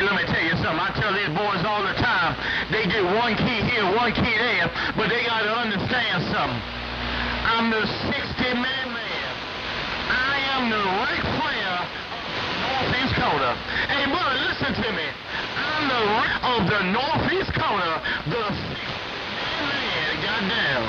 let me tell you something. I tell these boys all the time, they get one key here, one key there, but they got to understand something. I'm the 60-man man. I am the Ric Flair of Northeast Corner. Hey, brother, listen to me. I'm the of the Northeast Corner, the 60-man man. Goddamn.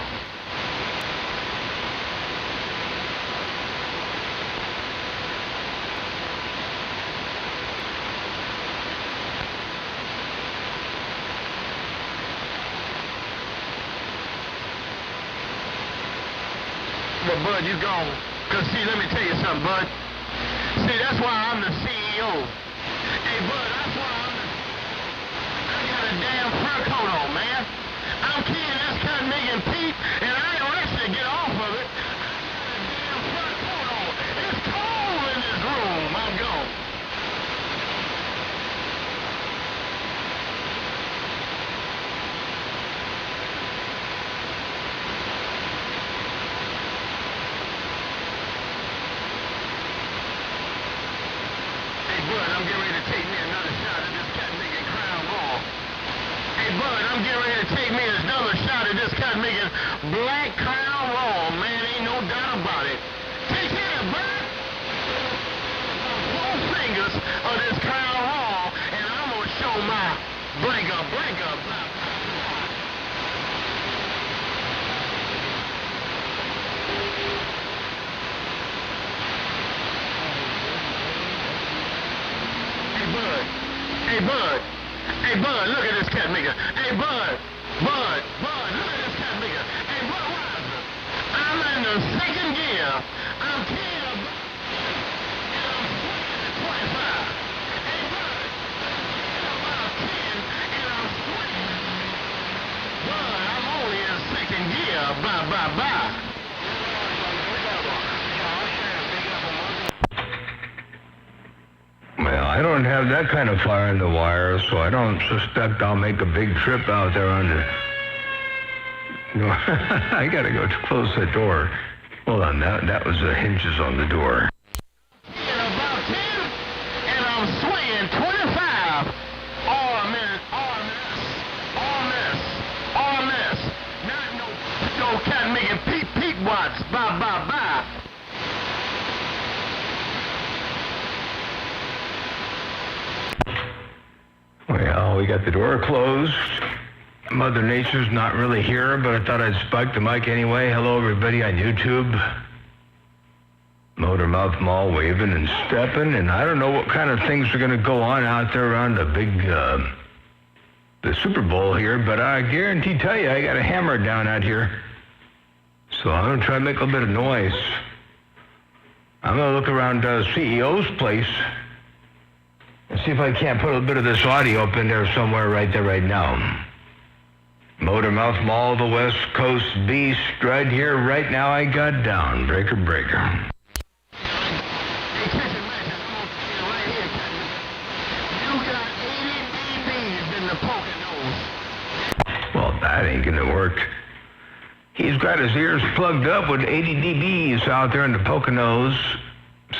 But Bud, you gone. Cause see, let me tell you something, Bud. See, that's why I'm the CEO. Hey, Bud, that's why I got a damn fur coat on, man. I'm keying this cutting making Pete, and I ain't ready to get off of it. I got a damn fur coat on. It's cold in this room. I'm gone. Bud, I'm getting ready to take me another shot at this cat making Crown Raw. Hey, Bud, I'm getting ready to take me another shot at this cat making Black Crown Raw. Man, ain't no doubt about it. Take care, Bud. 4 fingers of this Crown Raw, and I'm gonna show my breaker, blah, blah, blah. Bud. Hey, Bud. Hey, Bud, look at this cat maker. Hey, Bud. Bud, look at this cat maker. Hey, Bud, Weiser. I'm in the second gear. I'm 10 and I'm 25. Hey, Bud. I'm about 10 and I'm swinging. Bud, I'm only in second gear. Blah, blah, blah. Well, I don't have that kind of fire in the wire, so I don't suspect I'll make a big trip out there under. No, I gotta go to close the door. Hold on, that was the hinges on the door. In about 10, and I'm swinging 25. Arm this. Not no cat making Pete Watts. Bye. Well, we got the door closed. Mother Nature's not really here, but I thought I'd spike the mic anyway. Hello, everybody on YouTube. Motormouth Mall waving and stepping, and I don't know what kind of things are going to go on out there around the big, the Super Bowl here, but I tell you, I got a hammer down out here. So I'm going to try to make a little bit of noise. I'm going to look around CEO's place and see if I can't put a bit of this audio up in there somewhere right there right now. Motormouth Mall, the West Coast Beast, right here, right now I got down. Breaker. Well, that ain't gonna work. He's got his ears plugged up with 80 dBs out there in the Poconos,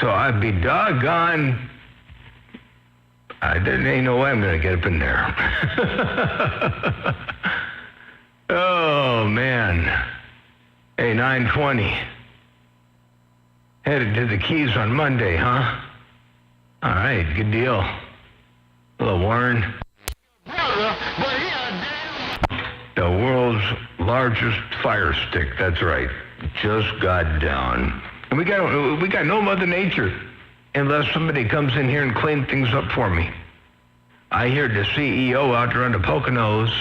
so I'd be doggone. Ain't no way I'm gonna get up in there. Oh, man. Hey, 9:20. Headed to the Keys on Monday, huh? All right, good deal. Hello, Warren. The world's largest fire stick, that's right. Just got down. And we got no Mother Nature unless somebody comes in here and cleans things up for me. I hear the CEO out there on the Poconos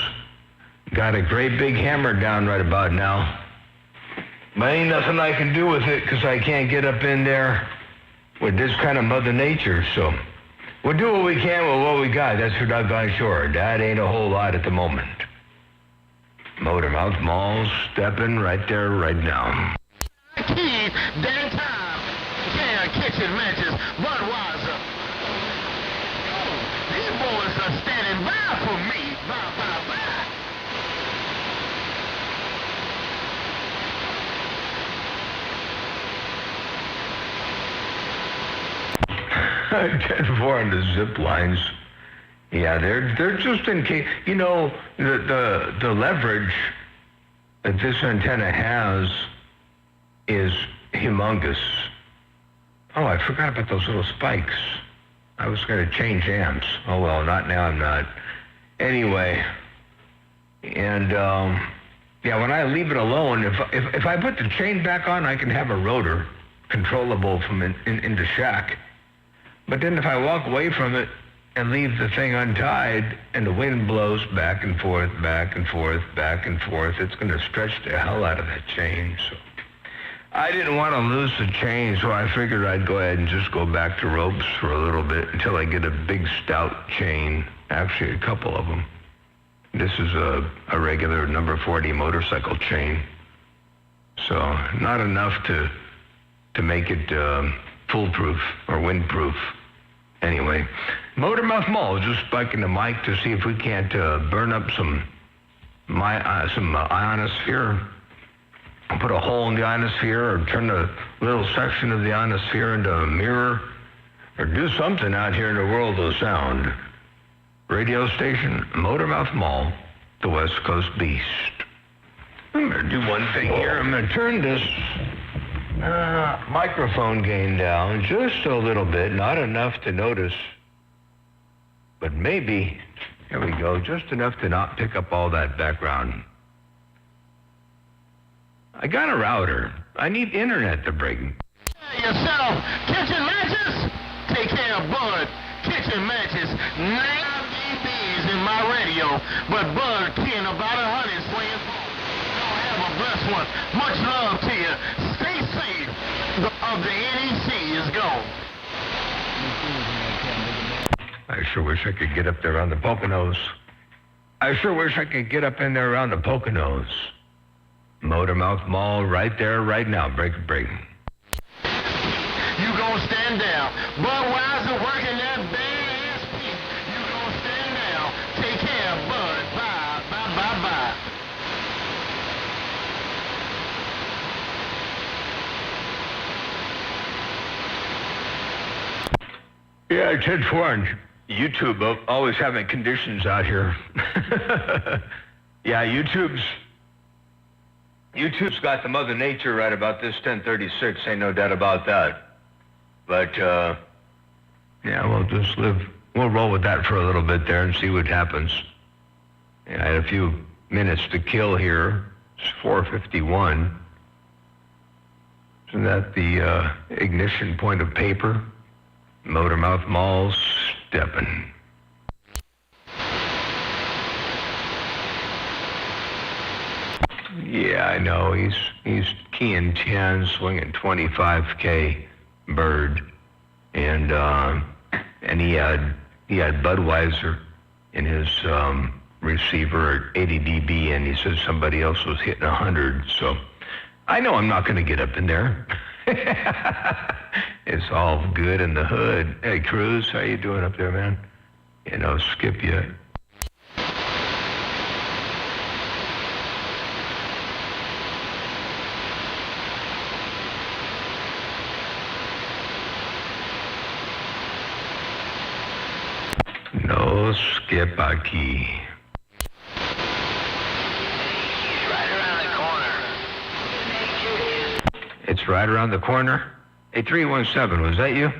got a great big hammer down right about now. But ain't nothing I can do with it because I can't get up in there with this kind of Mother Nature. So we'll do what we can with what we got. That's for doggone sure. That ain't a whole lot at the moment. Motormouth Mall stepping right there right now. Key, daytime, kitchen matches, Budweiser. These boys are standing by for me. I 10-4 on the zip lines. Yeah, they're just in case. You know, the leverage that this antenna has is humongous. Oh, I forgot about those little spikes. I was going to change amps. Oh, well, not now, I'm not. Anyway, and yeah, when I leave it alone, if I put the chain back on, I can have a rotor controllable from in the shack. But then if I walk away from it and leave the thing untied and the wind blows back and forth, back and forth, back and forth, it's going to stretch the hell out of that chain. So I didn't want to lose the chain, so I figured I'd go ahead and just go back to ropes for a little bit until I get a big stout chain, actually a couple of them. This is a regular number 40 motorcycle chain. So not enough to make it foolproof or windproof. Anyway, Motormouth Mall, just spiking the mic to see if we can't burn up some ionosphere, put a hole in the ionosphere, or turn a little section of the ionosphere into a mirror, or do something out here in the world of sound. Radio station, Motormouth Mall, the West Coast Beast. I'm going to do one thing here. I'm going to turn this microphone gain down just a little bit, not enough to notice, but maybe, here we go, just enough to not pick up all that background. I got a router. I need internet to break. Yourself, kitchen matches? Take care of Bud. Kitchen matches, 9 dBs in my radio, but Bud keying about 100 swinging. Don't have a blessed one. Much love to you. Stay safe. Of the NEC is gone. I sure wish I could get up there around the Poconos. I sure wish I could get up in there around the Poconos. Motormouth Mall right there, right now. Break. You gonna stand down. Budweiser working that bad ass piece. You gonna stand down. Take care, Bud. Bye. Yeah, Ted Forange. YouTube always having conditions out here. Yeah, YouTube's got the Mother Nature right about this 1036, ain't no doubt about that. But, yeah, we'll roll with that for a little bit there and see what happens. Yeah, I had a few minutes to kill here. It's 4:51. Isn't that the ignition point of paper? Motormouth Mall stepping. Yeah, I know. He's keying 10, swinging 25K bird, and he had Budweiser in his receiver at 80 dB, and he said somebody else was hitting 100. So I know I'm not going to get up in there. It's all good in the hood. Hey, Cruz, how you doing up there, man? You know, skip you. No skip aquí. It's right around the corner. Hey, 317, was that you?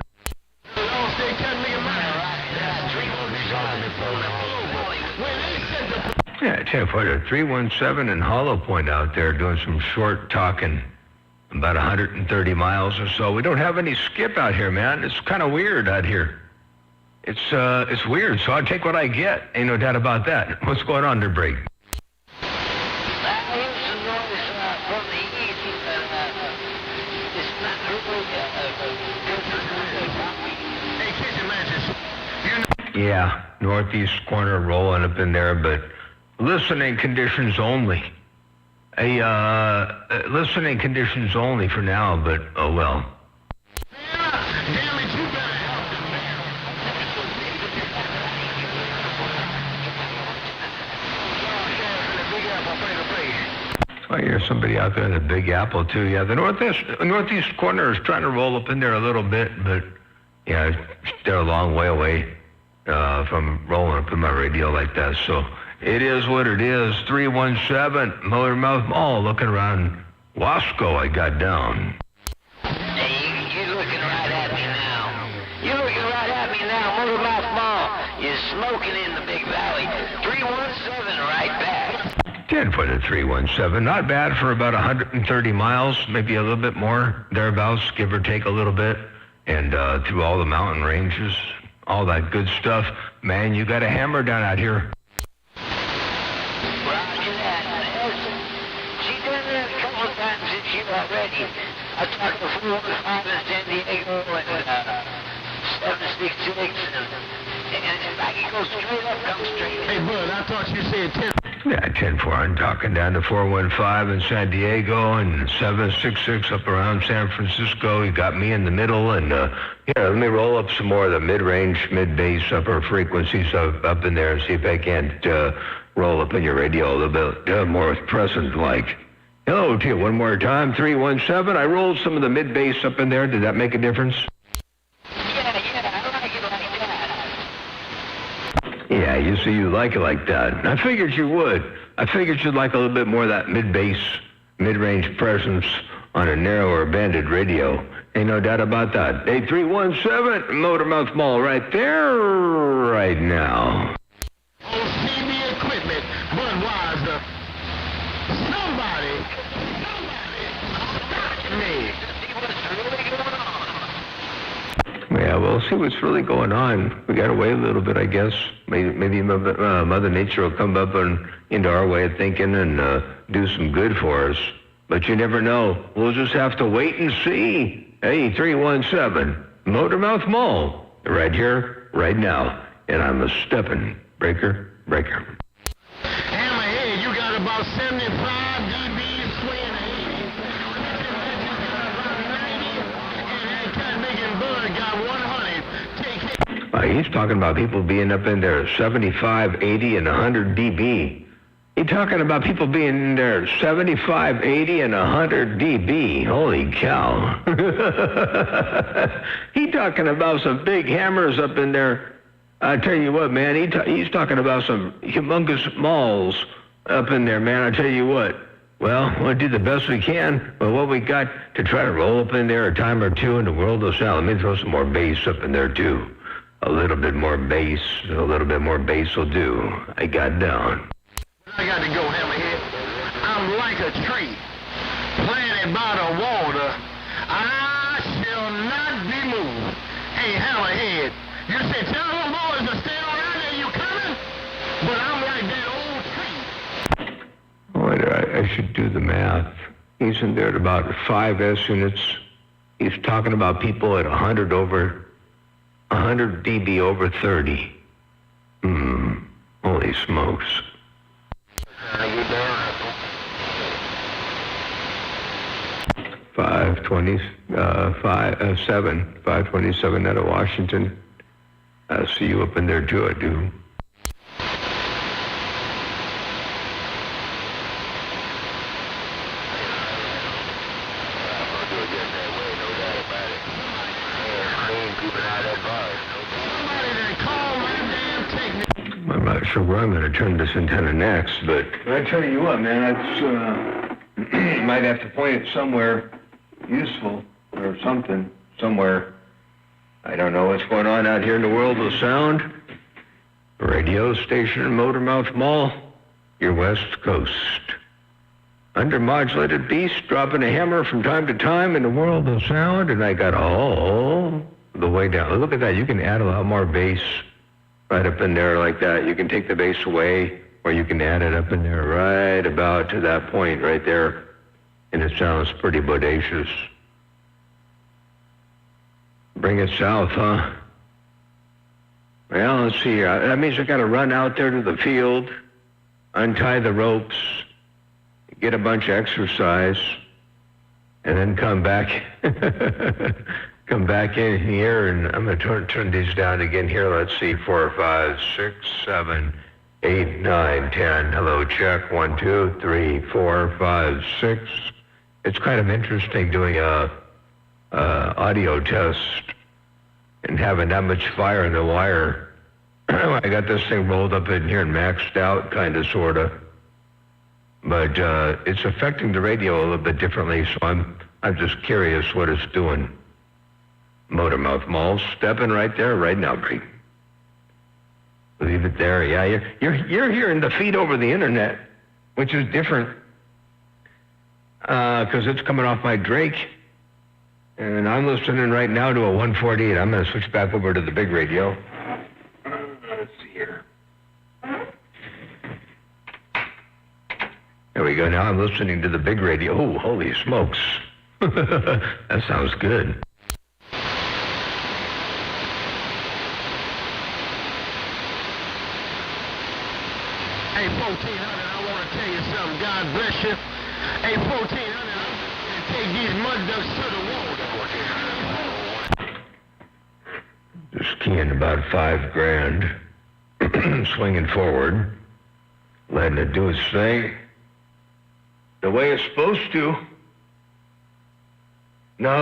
Yeah, I tell you what, 317 and Hollow Point out there doing some short talking, about 130 miles or so. We don't have any skip out here, man. It's kind of weird out here. It's weird, so I take what I get. Ain't no doubt about that. What's going on there, Brady? Yeah, northeast corner rolling up in there, but listening conditions only. Listening conditions only for now, but oh well. I hear somebody out there in the Big Apple too. Yeah, the northeast corner is trying to roll up in there a little bit, but yeah, they're a long way away. from rolling up in my radio like that. So it is what it is. 317 Motormouth Mall. Looking around Wasco, I got down. Hey, you're looking right at me now. You're looking right at me now, Motormouth Mall. You're smoking in the Big Valley. 317 right back. 10 for the 317. Not bad for about 130 miles, maybe a little bit more, thereabouts, give or take a little bit. And through all the mountain ranges, all that good stuff. Man, you got a hammer down out here. Roger that. She's done that a couple of times this year already. I talked to 415 in San Diego and 766 and if I can go straight up, come straight in. Hey, Bud, I thought you said 10. Yeah, 10-4. I'm talking down to 415 in San Diego and 766 up around San Francisco. You got me in the middle, and let me roll up some more of the mid-range, mid-bass, upper frequencies up in there and see if I can't roll up in your radio a little bit more present-like. Hello to you one more time, 317. I rolled some of the mid-bass up in there. Did that make a difference? Yeah, you see, you like it like that. I figured you would. I figured you'd like a little bit more of that mid-bass, mid-range presence on a narrower banded radio. Ain't no doubt about that. 8317 Motormouth Mall right there, right now. CB Equipment, Budweiser. Somebody, stop me. Yeah, we'll see what's really going on. We got to wait a little bit, I guess. Maybe Mother Nature will come up into our way of thinking and do some good for us. But you never know. We'll just have to wait and see. Hey, 317, Motormouth Mall, right here, right now. And I'm a stepping breaker. Hammerhead, you got about 75 dBs swaying to 80. And that making Bud got 100. He's talking about people being up in there 75, 80, and 100 dB. He's talking about people being in there 75, 80, and 100 dB. Holy cow. He's talking about some big hammers up in there. I tell you what, man, he's talking about some humongous malls up in there, man. I tell you what. Well, we'll do the best we can with what we got to try to roll up in there a time or two in the world of sound. Let me throw some more bass up in there, too. A little bit more bass will do. I got down. I got to go, Hammerhead. I'm like a tree planted by the water. I shall not be moved. Hey, Hammerhead, you said tell them boys to stay around there. You coming? But I'm like that old tree. Oh, I should do the math. He's in there at about 5 S units. He's talking about people at 100 dB over 30. Holy smokes. 527 out of Washington. I'll see you up in there too, I do. I'm not sure where I'm going to turn this antenna next, but I tell you what, man, it's might have to point it somewhere useful or something, somewhere. I don't know what's going on out here in the world of sound. Radio station in Motormouth Mall, your West Coast. Undermodulated beast dropping a hammer from time to time in the world of sound, and I got all the way down. Look at that. You can add a lot more bass right up in there like that. You can take the bass away, or you can add it up in there right about to that point right there. And it sounds pretty bodacious. Bring it south, huh? Well, let's see here. That means I got to run out there to the field, untie the ropes, get a bunch of exercise, and then come back. Come back in here, and I'm going to turn these down again here. Let's see, 4, 5, 6, 7, 8, 9, 10. Hello, check. 1, 2, 3, 4, 5, 6. It's kind of interesting doing a audio test and having that much fire in the wire I got this thing rolled up in here and maxed out, kind of, sort of. But it's affecting the radio a little bit differently, so I'm just curious what it's doing. Motormouth Mall, stepping right there, right now, Greg. Leave it there. Yeah, you're hearing the feed over the internet, which is different because it's coming off my Drake, and I'm listening right now to a 148. I'm going to switch back over to the big radio. Let's see here. There we go. Now I'm listening to the big radio. Oh, holy smokes! That sounds good. Hey, 1400, I want to tell you something. God bless you. Hey, 1400, I'm going to take these mud ducks to the water. Just keying about $5,000, swinging forward, letting it do its thing the way it's supposed to. No,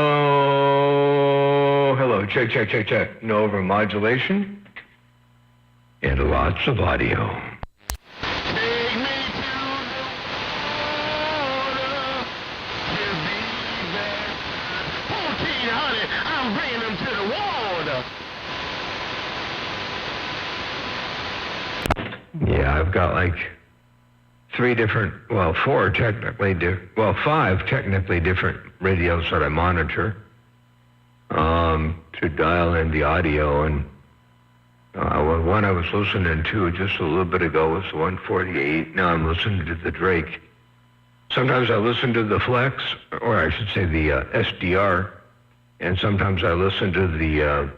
hello, check. No overmodulation, and lots of audio. Take me to the water to be there. 1400, I'm bringing them to the water. Yeah, I've got like five technically different radios that I monitor to dial in the audio. And one I was listening to just a little bit ago was the 148. Now I'm listening to the Drake. Sometimes I listen to the Flex, or I should say the SDR, and sometimes I listen to the,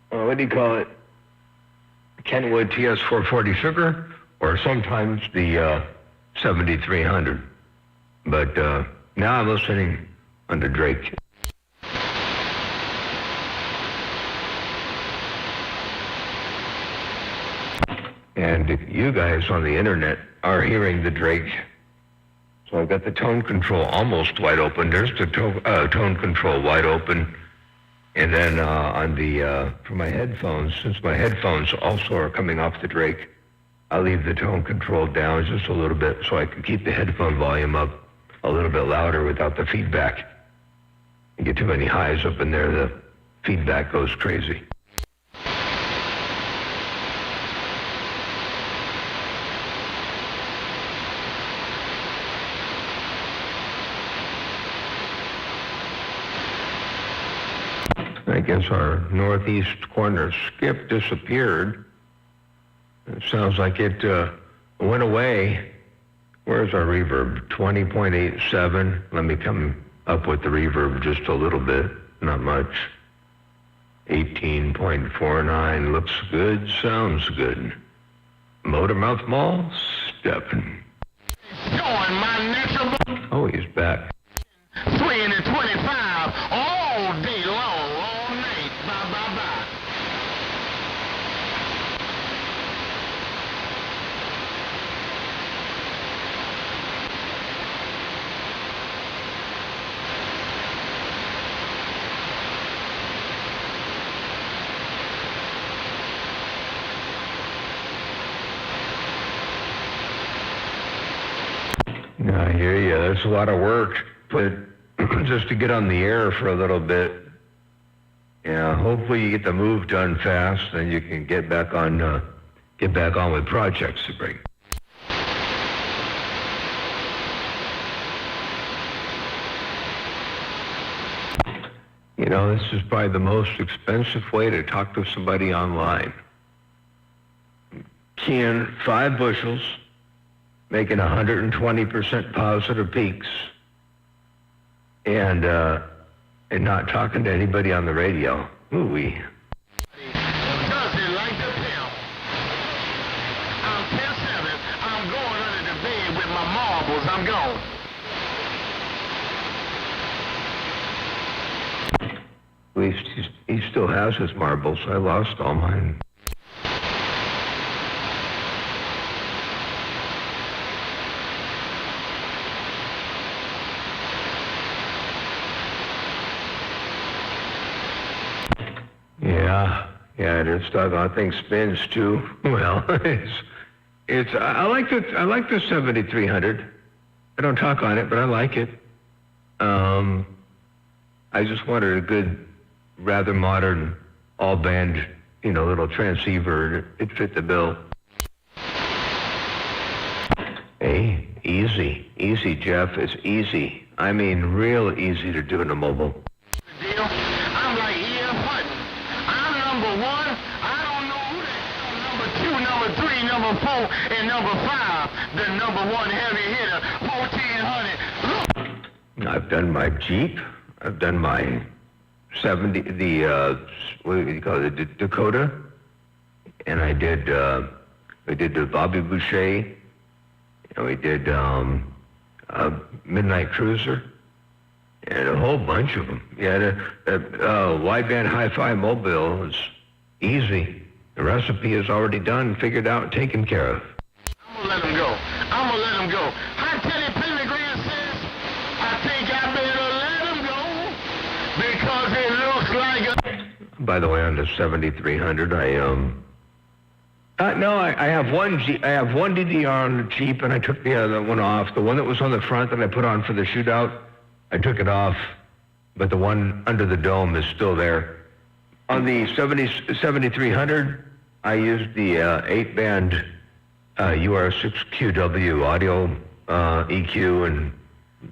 what do you call it? Kenwood TS440 Sugar, or sometimes the 7300. But now I'm listening under Drake. And you guys on the internet are hearing the Drake. So I've got the tone control almost wide open. There's the tone control wide open. And then on the for my headphones, since my headphones also are coming off the Drake, I'll leave the tone control down just a little bit so I can keep the headphone volume up a little bit louder without the feedback. You get too many highs up in there, the feedback goes crazy. I guess our northeast corner skip disappeared. It sounds like it went away. Where's our reverb? 20.87. Let me come up with the reverb just a little bit, not much. 18.49 looks good, sounds good. Motormouth Mall, stepping. Showing my natural. Oh, he's back. Swinging at 25 all day long, all night. Bye, bye, bye. I hear you. There's a lot of work, but just to get on the air for a little bit. Yeah, hopefully you get the move done fast, then you can get back on with projects to bring. You know, this is probably the most expensive way to talk to somebody online. Keying 5 bushels, making 120% positive peaks, and not talking to anybody on the radio. Ooh-wee. Does it like the pill? I'm 10-7. I'm going under the bed with my marbles. I'm gone. At least he still has his marbles. I lost all mine. Yeah, and this doggone thing spins too. Well, I like the 7300. I don't talk on it, but I like it. I just wanted a good, rather modern, all-band, little transceiver. It fit the bill. Hey, easy, Jeff. It's easy. I mean, real easy to do in a mobile. Deal. I'm like E.F. Hutton. I'm number one. I don't know who the hell number two, number three, number four, and number five. The number one heavy hitter, 1400. I've done my Jeep. I've done my 70, what do you call it, the Dakota. And I did the Bobby Boucher. And we did Midnight Cruiser. And a whole bunch of them. Yeah, the wideband hi-fi mobile is easy. The recipe is already done, figured out, and taken care of. I'm gonna let him go. Hot Teddy Pendergrass says, I think I better let him go because it looks like a... By the way, on the 7300, I have one Jeep. I have one DDR on the Jeep, and I took the other one off. The one that was on the front that I put on for the shootout, I took it off, but the one under the dome is still there. On the 7300, I used the 8-band UR6QW audio EQ and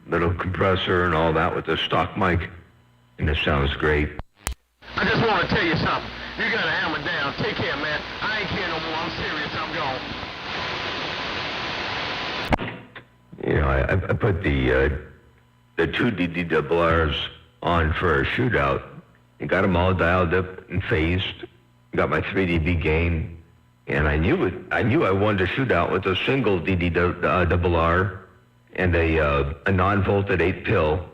little compressor and all that with the stock mic, and it sounds great. I just want to tell you something. You got to hammer down. Take care, man. I ain't care no more. I'm serious. I'm gone. I put the 2 DDRs on for a shootout. I got them all dialed up and phased. Got my 3 dB gain, and I knew I wanted to shoot out with a single DDR and a non-volted 8-pill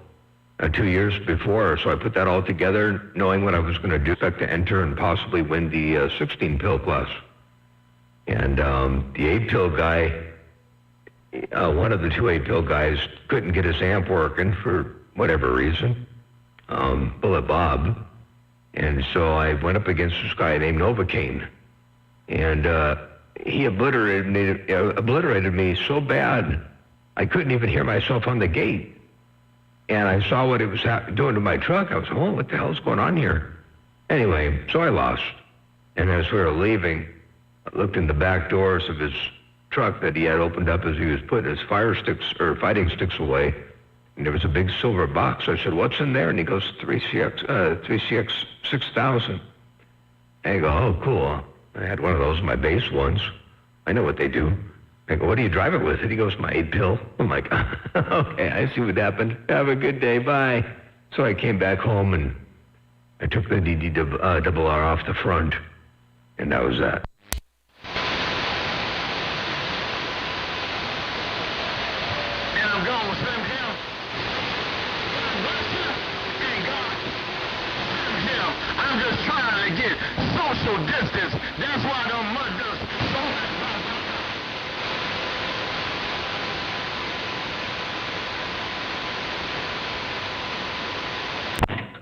2 years before. So I put that all together, knowing what I was going to do, expect to enter and possibly win the 16-pill plus. And the 8-pill guy. One of the 2 8-pill guys couldn't get his amp working for whatever reason, Bullet Bob. And so I went up against this guy named Novocaine. And he obliterated me so bad, I couldn't even hear myself on the gate. And I saw what it was doing to my truck. I was, what the hell's going on here? Anyway, so I lost. And as we were leaving, I looked in the back doors of his truck that he had opened up as he was putting his fighting sticks away, and there was a big silver box. I said, "What's in there?" And he goes, 3CX 6000. And I go, "Oh, cool. I had one of those in my bass ones. I know what they do." I go, "What do you drive it with?" And he goes, "My 8-pill." I'm like, "Okay, I see what happened. Have a good day. Bye." So I came back home and I took the DDR off the front, and that was that. I'm just trying to get social distance. That's why the mud does so much.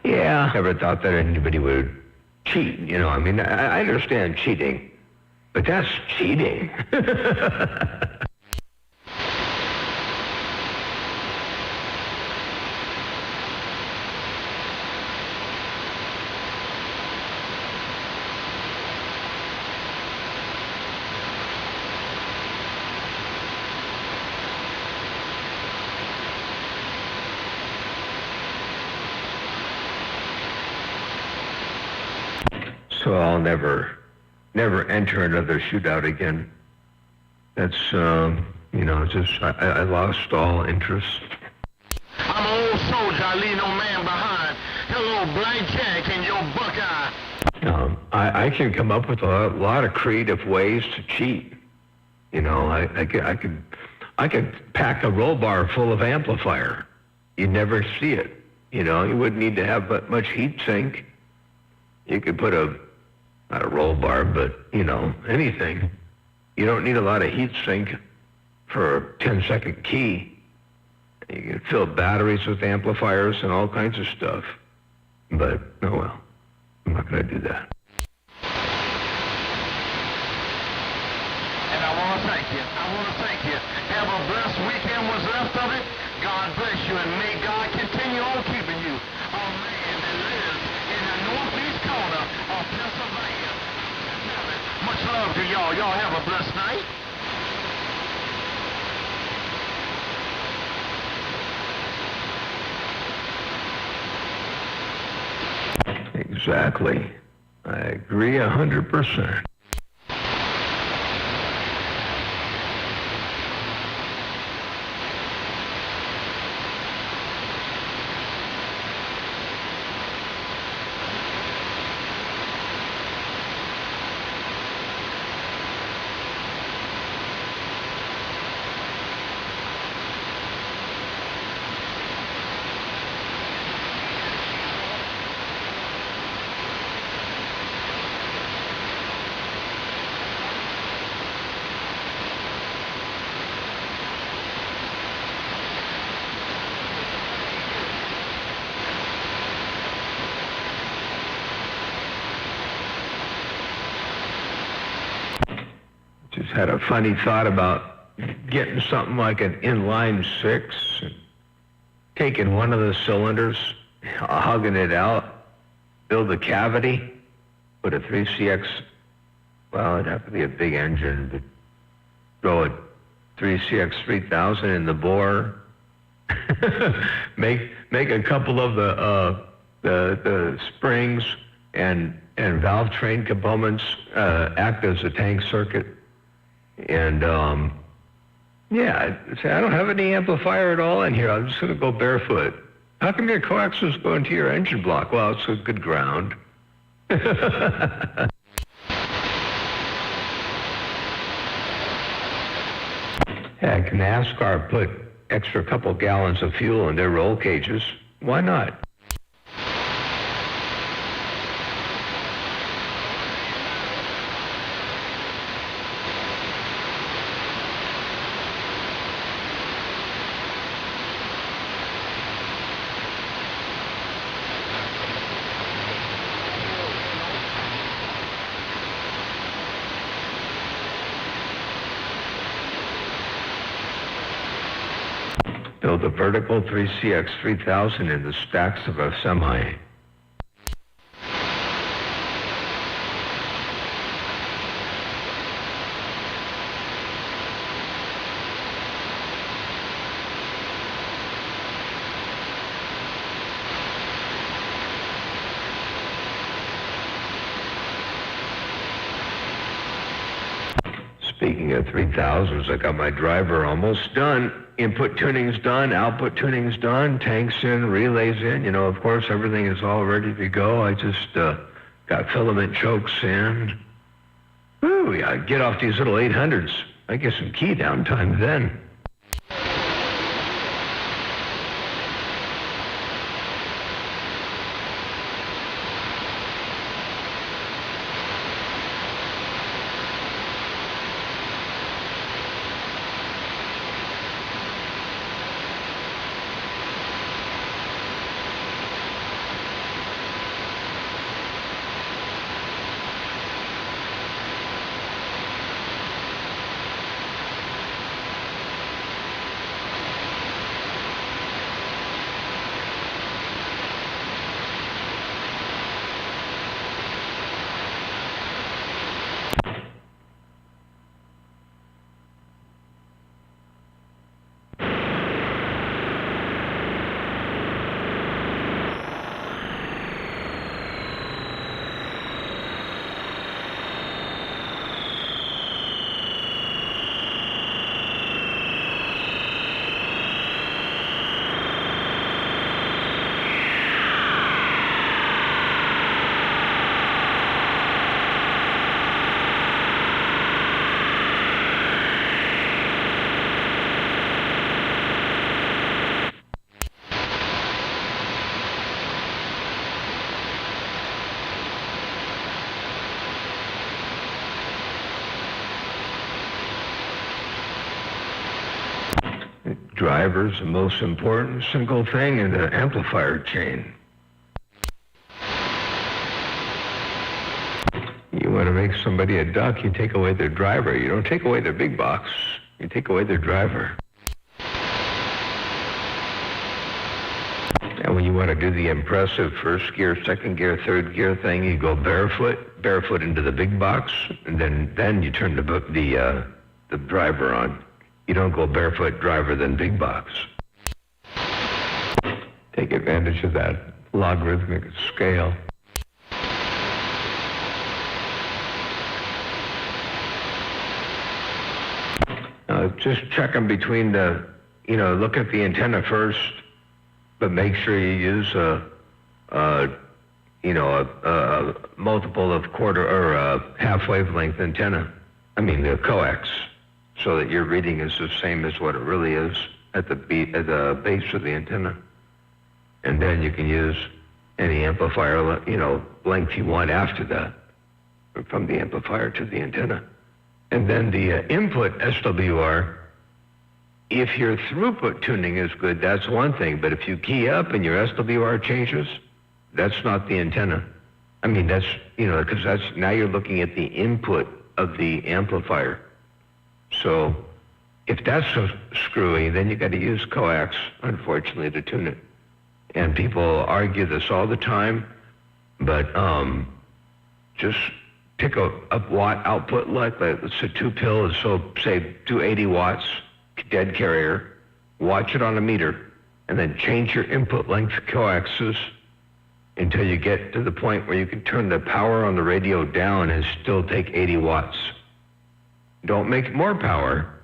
Yeah. Never thought that anybody would cheat, I mean, I understand cheating, but that's cheating. So I'll never enter another shootout again. That's, just, I lost all interest. I'm an old soldier, I leave no man behind. Hello, Blackjack and your Buckeye. I can come up with a lot of creative ways to cheat. I could pack a roll bar full of amplifier. You'd never see it. You wouldn't need to have much heat sink. You could put not a roll bar, but, anything. You don't need a lot of heat sink for a 10-second key. You can fill batteries with amplifiers and all kinds of stuff. But, oh well, I'm not going to do that. thank you. I want to thank you. Have a blessed weekend, what's left of it. God bless you, and may God continue on keeping you. A man that lives in the northeast corner of Pennsylvania. Much love to y'all. Y'all have a blessed night. Exactly. I agree 100%. Just had a funny thought about getting something like an inline six, and taking one of the cylinders, hugging it out, build a cavity, put a 3CX, well, it'd have to be a big engine, but throw a 3CX 3000 in the bore, make a couple of the springs and valve train components act as a tank circuit. And, yeah, I don't have any amplifier at all in here. I'm just going to go barefoot. How come your coaxials go into your engine block? Well, it's a good ground. Heck, NASCAR put extra couple gallons of fuel in their roll cages. Why not? Build a vertical 3CX 3000 in the stacks of a semi. Speaking of 3000s, I got my driver almost done. Input tuning's done, output tuning's done, tanks in, relays in. You know, of course, everything is all ready to go. I just got filament chokes in. Woo, yeah, get off these little 800s. I get some key downtime then. Driver's the most important single thing in the amplifier chain. You want to make somebody a duck, you take away their driver. You don't take away their big box. You take away their driver. And when you want to do the impressive first gear, second gear, third gear thing, you go barefoot into the big box, and then you turn the driver on. You don't go barefoot driver then big box. Take advantage of that logarithmic scale. Just check them between look at the antenna first, but make sure you use a multiple of quarter or half wavelength antenna. I mean the coax, so that your reading is the same as what it really is at the base of the antenna. And then you can use any amplifier, length you want after that, from the amplifier to the antenna. And then the input SWR, if your throughput tuning is good, that's one thing. But if you key up and your SWR changes, that's not the antenna. I mean, that's, because now you're looking at the input of the amplifier. So if that's so screwy, then you got to use coax, unfortunately, to tune it. And people argue this all the time, but just pick a watt output, like let's say 2 pill is, so say do 80 watts, dead carrier, watch it on a meter, and then change your input length coaxes until you get to the point where you can turn the power on the radio down and still take 80 watts. Don't make more power.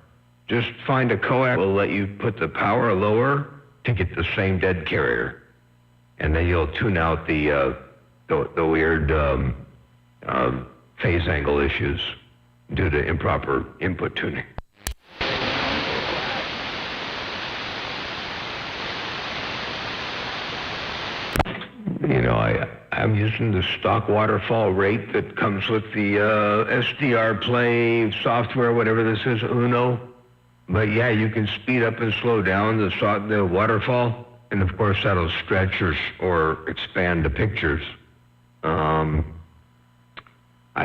Just find a coax that will let you put the power lower to get the same dead carrier. And then you'll tune out the weird phase angle issues due to improper input tuning. I'm using the stock waterfall rate that comes with the SDR Play software, whatever this is, Uno. But yeah, you can speed up and slow down the waterfall, and of course that'll stretch or expand the pictures. I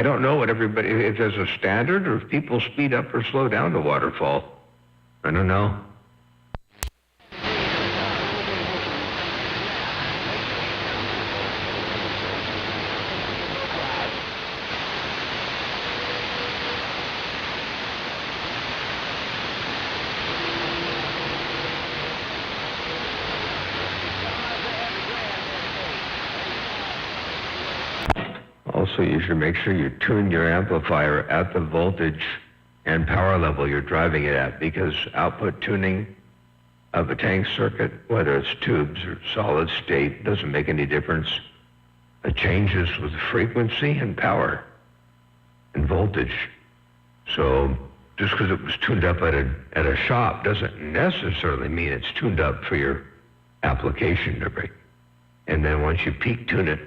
don't know if there's a standard or if people speed up or slow down the waterfall. I don't know. Also, you should make sure you tune your amplifier at the voltage and power level you're driving it at, because output tuning of a tank circuit, whether it's tubes or solid state, doesn't make any difference. It changes with frequency and power and voltage. So just because it was tuned up at a shop doesn't necessarily mean it's tuned up for your application. And then once you peak tune it,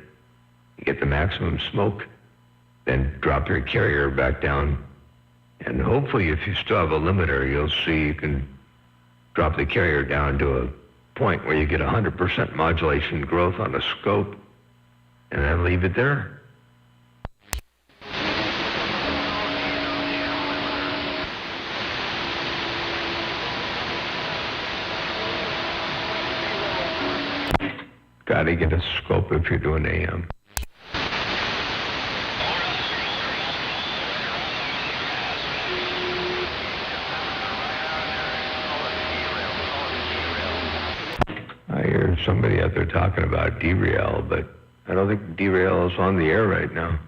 you get the maximum smoke, then drop your carrier back down. And hopefully, if you still have a limiter, you'll see you can drop the carrier down to a point where you get 100% modulation growth on a scope, and then leave it there. Gotta get a scope if you're doing AM. I hear somebody out there talking about derail, but I don't think derail is on the air right now.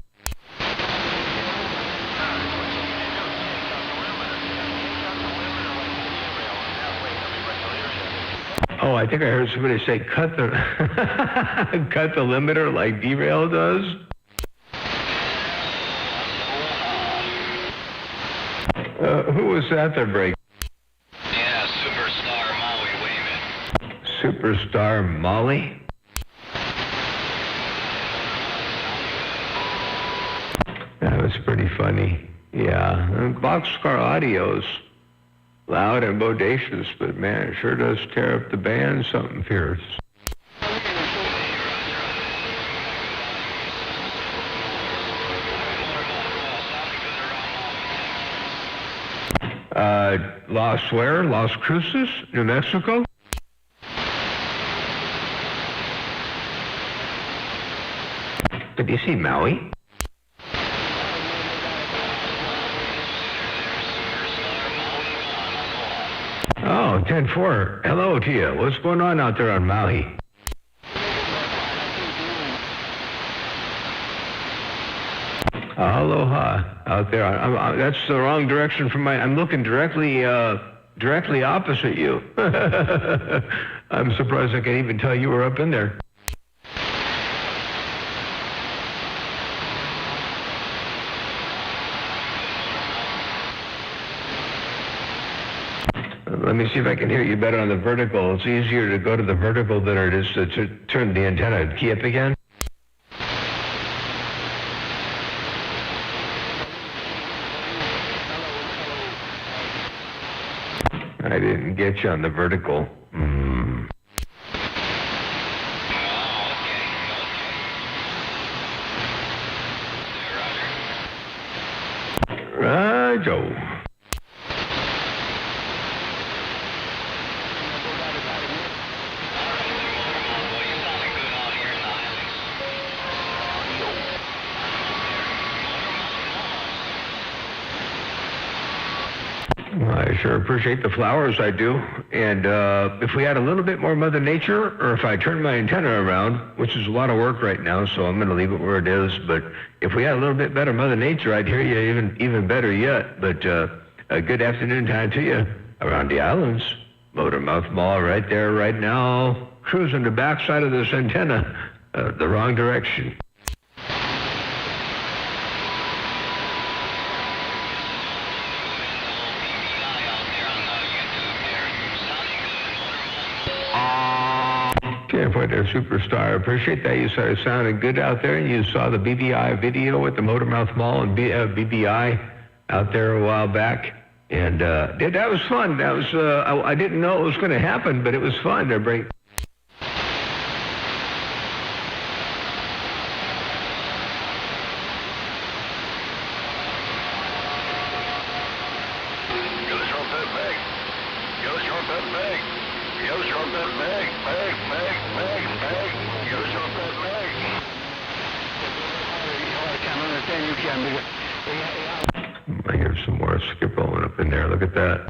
Oh, I think I heard somebody say cut the cut the limiter like derail does. Who was that there, Break? Yeah, Superstar Molly Wayman. Superstar Molly? That was pretty funny. Yeah, Boxcar Audio's loud and bodacious, but man, it sure does tear up the band something fierce. Las where? Las Cruces, New Mexico? Did you see Maui? Oh, 10-4. Hello to you. What's going on out there on Maui? Aloha out there. That's the wrong direction from my... I'm looking directly opposite you. I'm surprised I can even tell you were up in there. Let me see if I can hear you better on the vertical. It's easier to go to the vertical than it is to turn the antenna key up again. I didn't get you on the vertical. Roger. I sure appreciate the flowers, I do. And if we had a little bit more Mother Nature, or if I turned my antenna around, which is a lot of work right now, so I'm going to leave it where it is, but if we had a little bit better Mother Nature, I'd hear you even better yet. But a good afternoon time to you around the islands. Motormouth Mall right there right now, cruising the backside of this antenna, the wrong direction. Point there, superstar. Appreciate that. You started sounding good out there, and you saw the BBI video with the Motormouth Mall and BBI out there a while back, and that was fun. That was I didn't know it was going to happen, but it was fun. They're break. I hear some more skip rolling up in there. Look at that.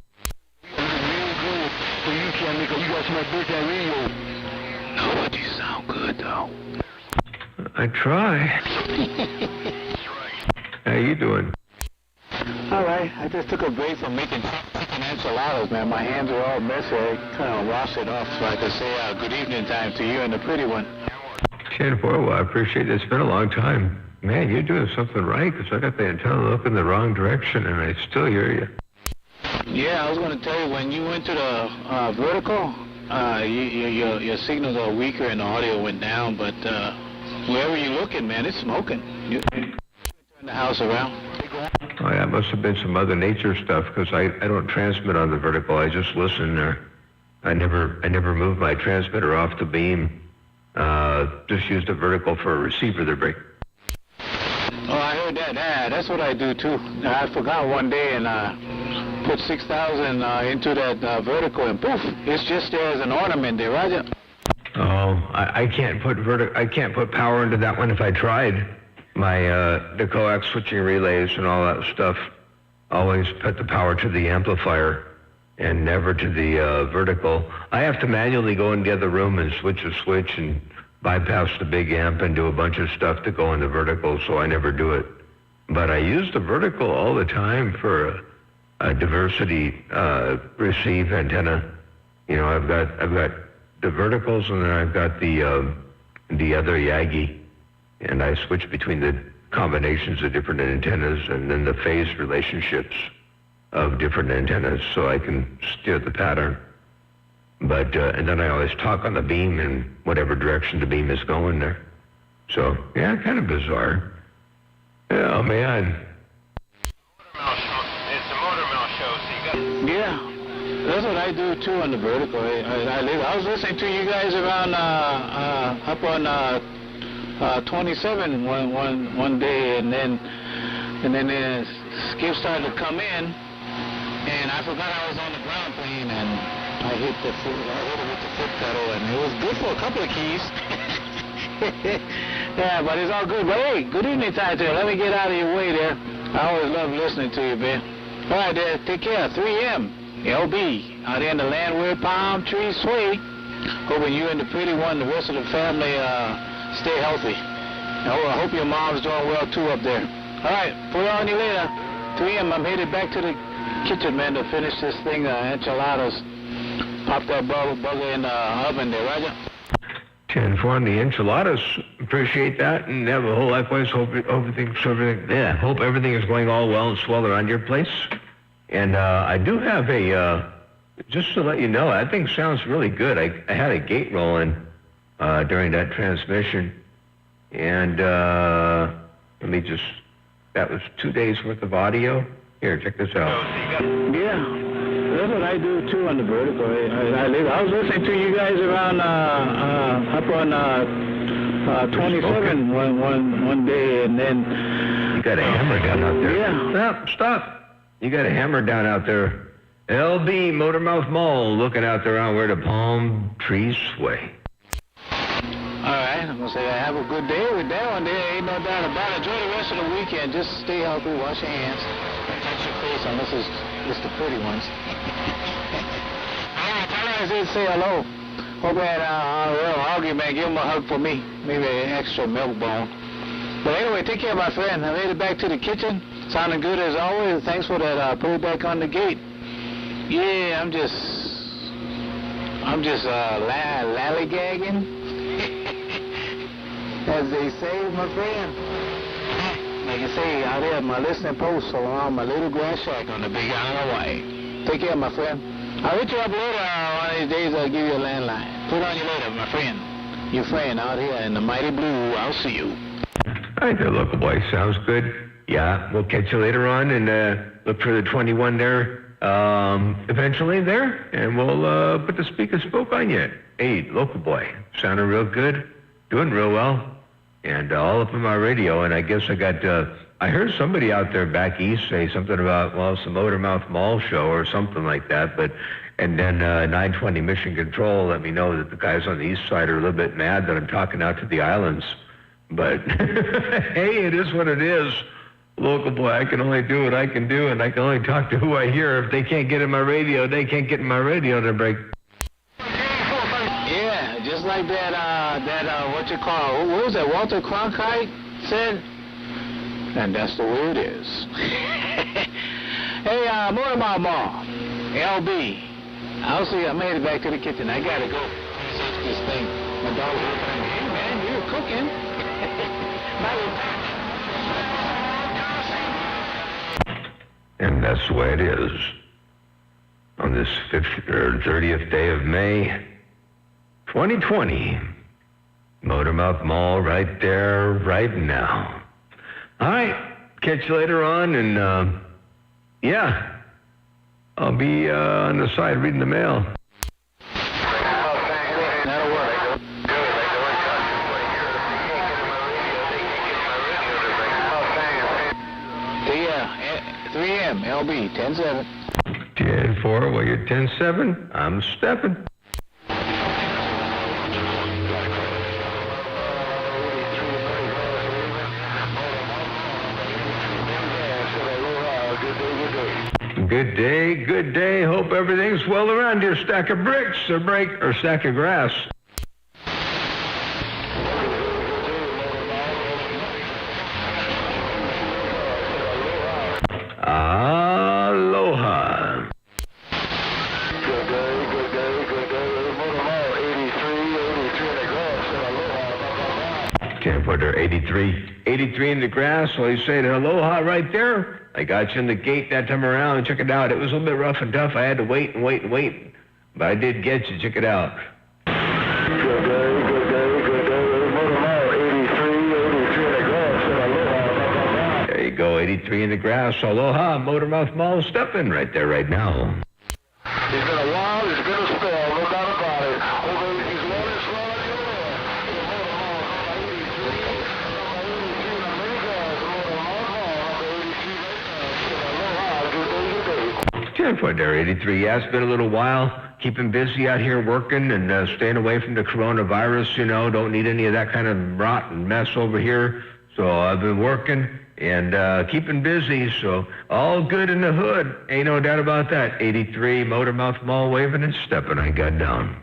No, but you sound good, though. I try. How you doing? All right. I just took a break from making chicken enchiladas, man. My hands are all messy. I kind of washed it off so I could say good evening time to you and the pretty one. 10-4, well, I appreciate it. It's been a long time. Man, you're doing something right, because I got the antenna up in the wrong direction, and I still hear you. Yeah, I was going to tell you, when you went to the vertical, your signals are weaker and the audio went down, but wherever you're looking, man, it's smoking. You turn the house around. Oh, yeah, it must have been some Mother Nature stuff, because I don't transmit on the vertical. I just listen there. I never moved my transmitter off the beam. Just used the vertical for a receiver to break. Oh, I heard that. Yeah, that's what I do, too. I forgot one day and put 6,000 into that vertical, and poof, it's just there as an ornament there, Roger. Oh, I can't put power into that one if I tried. My the coax switching relays and all that stuff always put the power to the amplifier and never to the vertical. I have to manually go in the other room and switch a switch and bypass the big amp and do a bunch of stuff to go in the vertical, so I never do it. But I use the vertical all the time for a diversity receive antenna. You know, I've got the verticals, and then I've got the other Yagi, and I switch between the combinations of different antennas and then the phase relationships of different antennas, so I can steer the pattern. But and then I always talk on the beam in whatever direction the beam is going there. So yeah, kind of bizarre. Yeah, man. It's the Motormouth show, so you got... Yeah, that's what I do too on the vertical. I was listening to you guys around up on 27 one day, and then Skip started to come in, And I forgot I was on the ground plane, and I hit it with the foot pedal, and it was good for a couple of keys. Yeah, but it's all good. But hey, good evening, Titan. Let me get out of your way there. I always love listening to you, man. All right, there. Take care. 3M, LB, out there in the land where palm trees sway. Hoping you and the pretty one, the rest of the family, stay healthy. I hope your mom's doing well, too, up there. All right, put it on you later. 3M, I'm headed back to the kitchen, man, to finish this thing, enchiladas. Pop that bugger in the oven there, Roger. 10-4 on the enchiladas. Appreciate that, and have a whole likewise. Hope everything is going all well and swell around your place. And I do have a, just to let you know, that thing sounds really good. I had a gate rolling during that transmission, and that was 2 days worth of audio. Here, check this out. Yeah. That's what I do too on the vertical. I was listening to you guys around up on 27 one day, and then you got a hammer down out there. Yeah. Stop. You got a hammer down out there. LB Motormouth Mall, looking out there around where the palm trees sway. All right, I'm gonna say have a good day with that one. There ain't no doubt about it. Enjoy the rest of the weekend. Just stay healthy, wash your hands, don't touch your face unless it's the pretty ones. I did say hello. Hope that Augie, man, give him a hug for me. Maybe an extra milk bone. But anyway, take care, my friend. I made it back to the kitchen. Sounding good as always. Thanks for that. Put it back on the gate. Yeah, I'm just lallygagging, as they say, my friend. Like I say, out there at my listening post around my little grass shack on the Big Island of Hawaii. Take care, my friend. I'll hit you up later. One of these days I'll give you a landline. Put on you later, my friend. Your friend out here in the mighty blue. I'll see you. All right there, local boy. Sounds good. Yeah, we'll catch you later on, and look for the 21 there eventually there, and we'll put the speaker spoke on you. Hey, local boy, sounding real good, doing real well, and all up on my radio, and I guess I heard somebody out there back east say something about, well, it's the Motormouth Mall show or something like that, and then 920 Mission Control let me know that the guys on the east side are a little bit mad that I'm talking out to the islands, but hey, it is what it is. Local boy, I can only do what I can do, and I can only talk to who I hear. If they can't get in my radio, they can't get in my radio to break. Yeah, just like that, what you call, what was that, Walter Cronkite said? And that's the way it is. Hey, Motormouth Mall, LB, I'll see you. I made it back to the kitchen. I gotta go finish up this thing. My dog's looking at me. Hey, man, you're cooking. And that's the way it is. On this 30th day of May, 2020, Motormouth Mall right there, right now. All right, catch you later on, and yeah, I'll be on the side reading the mail. That'll work. 3M, LB, 10-7. 10-4, well, you're 10-7. I'm stepping. Good day. Hope everything's well around here. Stack of bricks or stack of grass. Aloha. Good day. Motormouth 83 in the grass. 10-footer, 83 in the grass. Well, you say aloha right there. I got you in the gate that time around. Check it out. It was a little bit rough and tough. I had to wait. But I did get you. Check it out. Good day. Motormouth 83 in the grass. Aloha. There you go, 83 in the grass. Aloha, Motormouth Mall stepping right there right now. It's been a while. It's been a spell. No doubt about it. Over his morning slide. 10-4 10-4 there, 83. Yeah, it's been a little while. Keeping busy out here working and staying away from the coronavirus, don't need any of that kind of rot and mess over here. So I've been working and keeping busy, so all good in the hood. Ain't no doubt about that. 83, Motormouth Mall waving and stepping. I got down.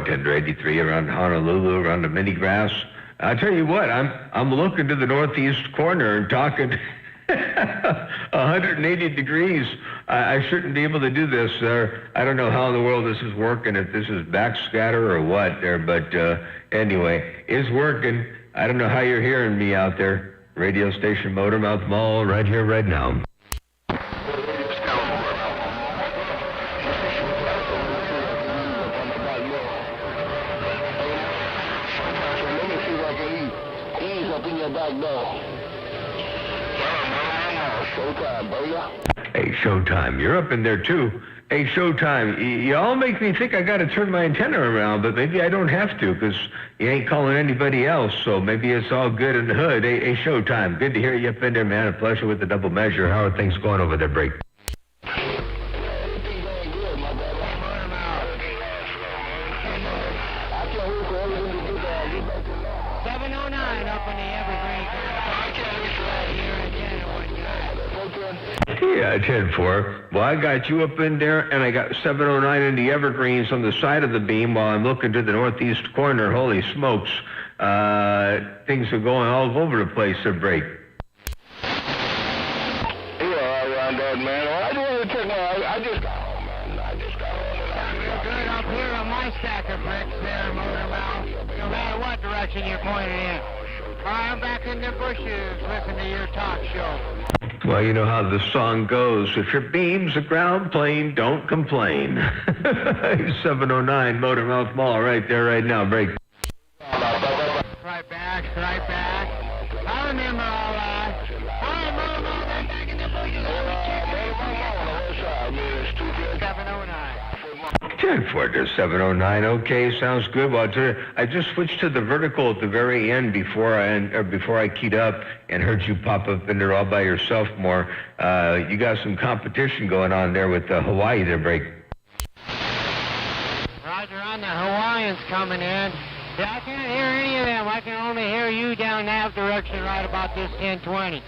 Tender 83 around Honolulu, around the mini grass. I tell you what, I'm looking to the northeast corner and talking 180 degrees. I shouldn't be able to do this. I don't know how in the world this is working, if this is backscatter or what there, but anyway, it's working. I don't know how you're hearing me out there. Radio station Motormouth Mall right here, right now. Hey, Showtime, you're up in there too. Hey, Showtime, y'all make me think I got to turn my antenna around, but maybe I don't have to because you ain't calling anybody else, so maybe it's all good in the hood. Hey, Showtime, good to hear you up in there, man. A pleasure with the double measure. How are things going over there, Break? Yeah, 10-4. Well, I got you up in there, and I got 709 in the Evergreens on the side of the beam while I'm looking to the northeast corner. Holy smokes. Things are going all over the place to Break. Yeah, around that, man. Well, I just want to check I just got home, man. I just got home. You're good up here on my stack of bricks there, Motormouth. No matter what direction you're pointing in. All right, I'm back in the bushes listening to your talk show. Well, you know how the song goes. If your beam's a ground plane, don't complain. 709 Motormouth Mall right there, right now. Break. Right back. I remember all that. All right, Motormouth, I'm back in the bushes. 709. 10-4 to 709. Okay, sounds good. Well, I just switched to the vertical at the very end before I keyed up and heard you pop up in there all by yourself more. You got some competition going on there with Hawaii there, Break. Roger on, the Hawaiians coming in. Yeah, I can't hear any of them. I can only hear you down that direction right about this 1020.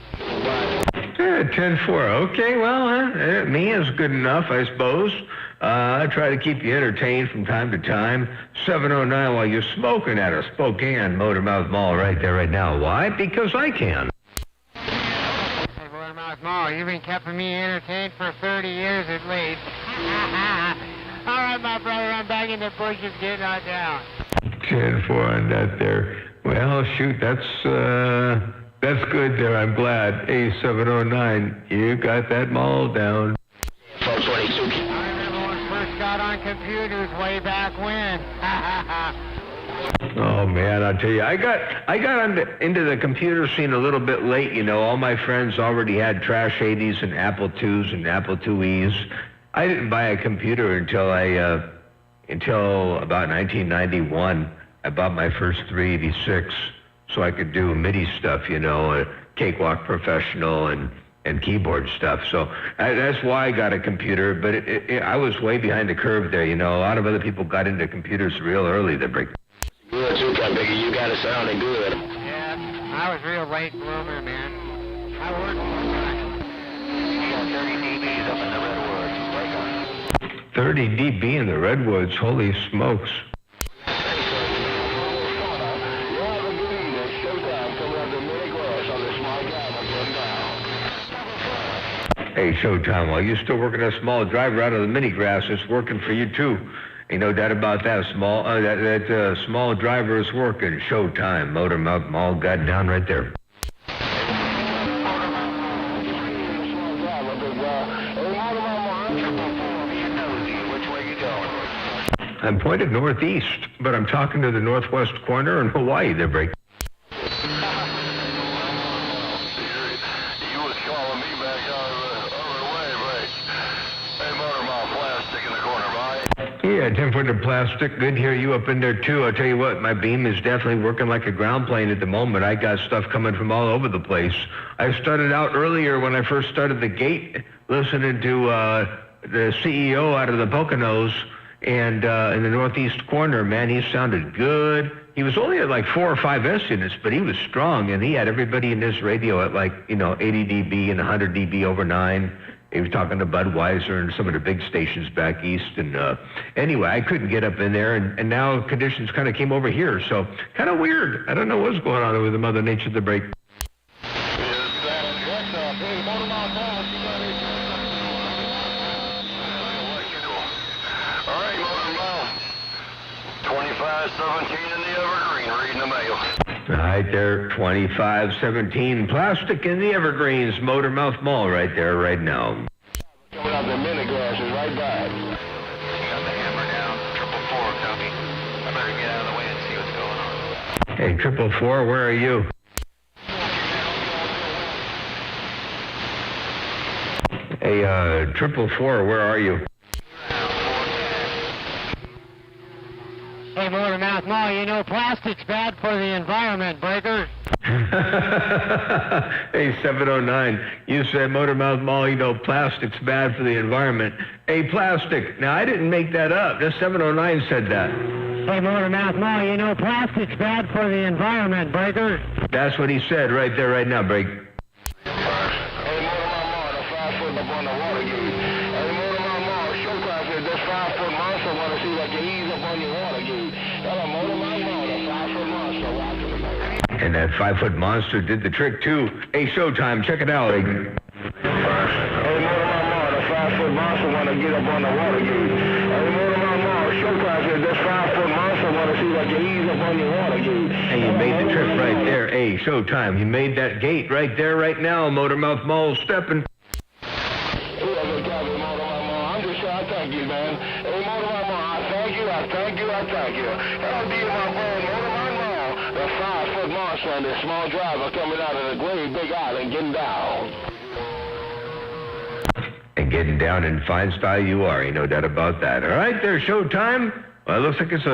10-4. Okay, well, me is good enough, I suppose. I try to keep you entertained from time to time. 709 while you're smoking at a Spokane Motormouth Mall right there, right now. Why? Because I can. Hey, Motormouth Mall, you've been keeping me entertained for 30 years at least. All right, my brother, I'm back in the bushes getting on down. 10-4 on that there. Well, shoot, that's good there. I'm glad. Hey, 709, you got that mall down. I remember when we first got on computers way back when. Oh man, I'll tell you, I got into the computer scene a little bit late. All my friends already had Trash 80s and Apple IIs and Apple IIes. I didn't buy a computer until about 1991. I bought my first 386 so I could do MIDI stuff, Cakewalk Professional and keyboard stuff. So that's why I got a computer, but I was way behind the curve there. A lot of other people got into computers real early. They break. Good, too, Biggie. You got it sounding good. Yeah, I was real late bloomer, man. I worked all night. 30 dB in the Redwoods. Break on. 30 dB in the Redwoods. Holy smokes. Hey, Showtime, while you're still working a small driver out of the mini grass, it's working for you too. Ain't no doubt about that. Small driver is working. Showtime, Motormouth Mall, got down right there. I'm pointed northeast, but I'm talking to the northwest corner in Hawaii. They're breaking. yeah, 10 foot of plastic. Good to hear you up in there, too. I'll tell you what, my beam is definitely working like a ground plane at the moment. I got stuff coming from all over the place. I started out earlier when I first started the gate, listening to the CEO out of the Poconos and in the northeast corner. Man, he sounded good. He was only at like 4 or 5 S units, but he was strong, and he had everybody in his radio at like, 80 dB and 100 dB over 9. He was talking to Budweiser and some of the big stations back east. And anyway, I couldn't get up in there, and now conditions kind of came over here. So kind of weird. I don't know what's going on with the Mother Nature of the break. All right, Motor Mile. 2517 in the Evergreen, reading the mail. Right there, 2517, plastic in the Evergreens, Motormouth Mall right there, right now. Coming out the mini glasses right back. You got the hammer down. 444, copy. I better get out of the way and see what's going on. Hey, 444, where are you? Hey, 444, where are you? Hey, Motormouth Mall, you know plastic's bad for the environment, Breaker. Hey, 709, you said Motormouth Mall, plastic's bad for the environment. Hey, plastic. Now, I didn't make that up. Just 709 said that. Hey, Motormouth Mall, you know plastic's bad for the environment, Breaker. That's what he said right there, right now, Break. Hey, Motormouth Mall, the 5 foot up on the water gate. Hey, Motormouth Mall, Showtime said this 5 foot monster want to see if I can ease up on your water gate. Hello, Motormouth Mall, the 5 foot monster, watching the mail. And that 5 foot monster did the trick, too. Hey, Showtime, check it out. Hey, Motormouth Mall, the 5 foot monster want to get up on the water gate. Hey, Motormouth Mall, Showtime said this 5 foot monster want to see if I can ease up on your water gate. And you made the trip right there. Hey, Showtime, you made that gate right there, right now. Motormouth Mall stepping. I'm just sure I thank you, man. Hey, Motormouth Mall, I thank you. That'll be my friend, Motormouth Mall, the 5 foot monster and the small driver coming out of the great big island getting down. And getting down in fine style you are, ain't no doubt about that. All right, there's Showtime. Well, it looks like it's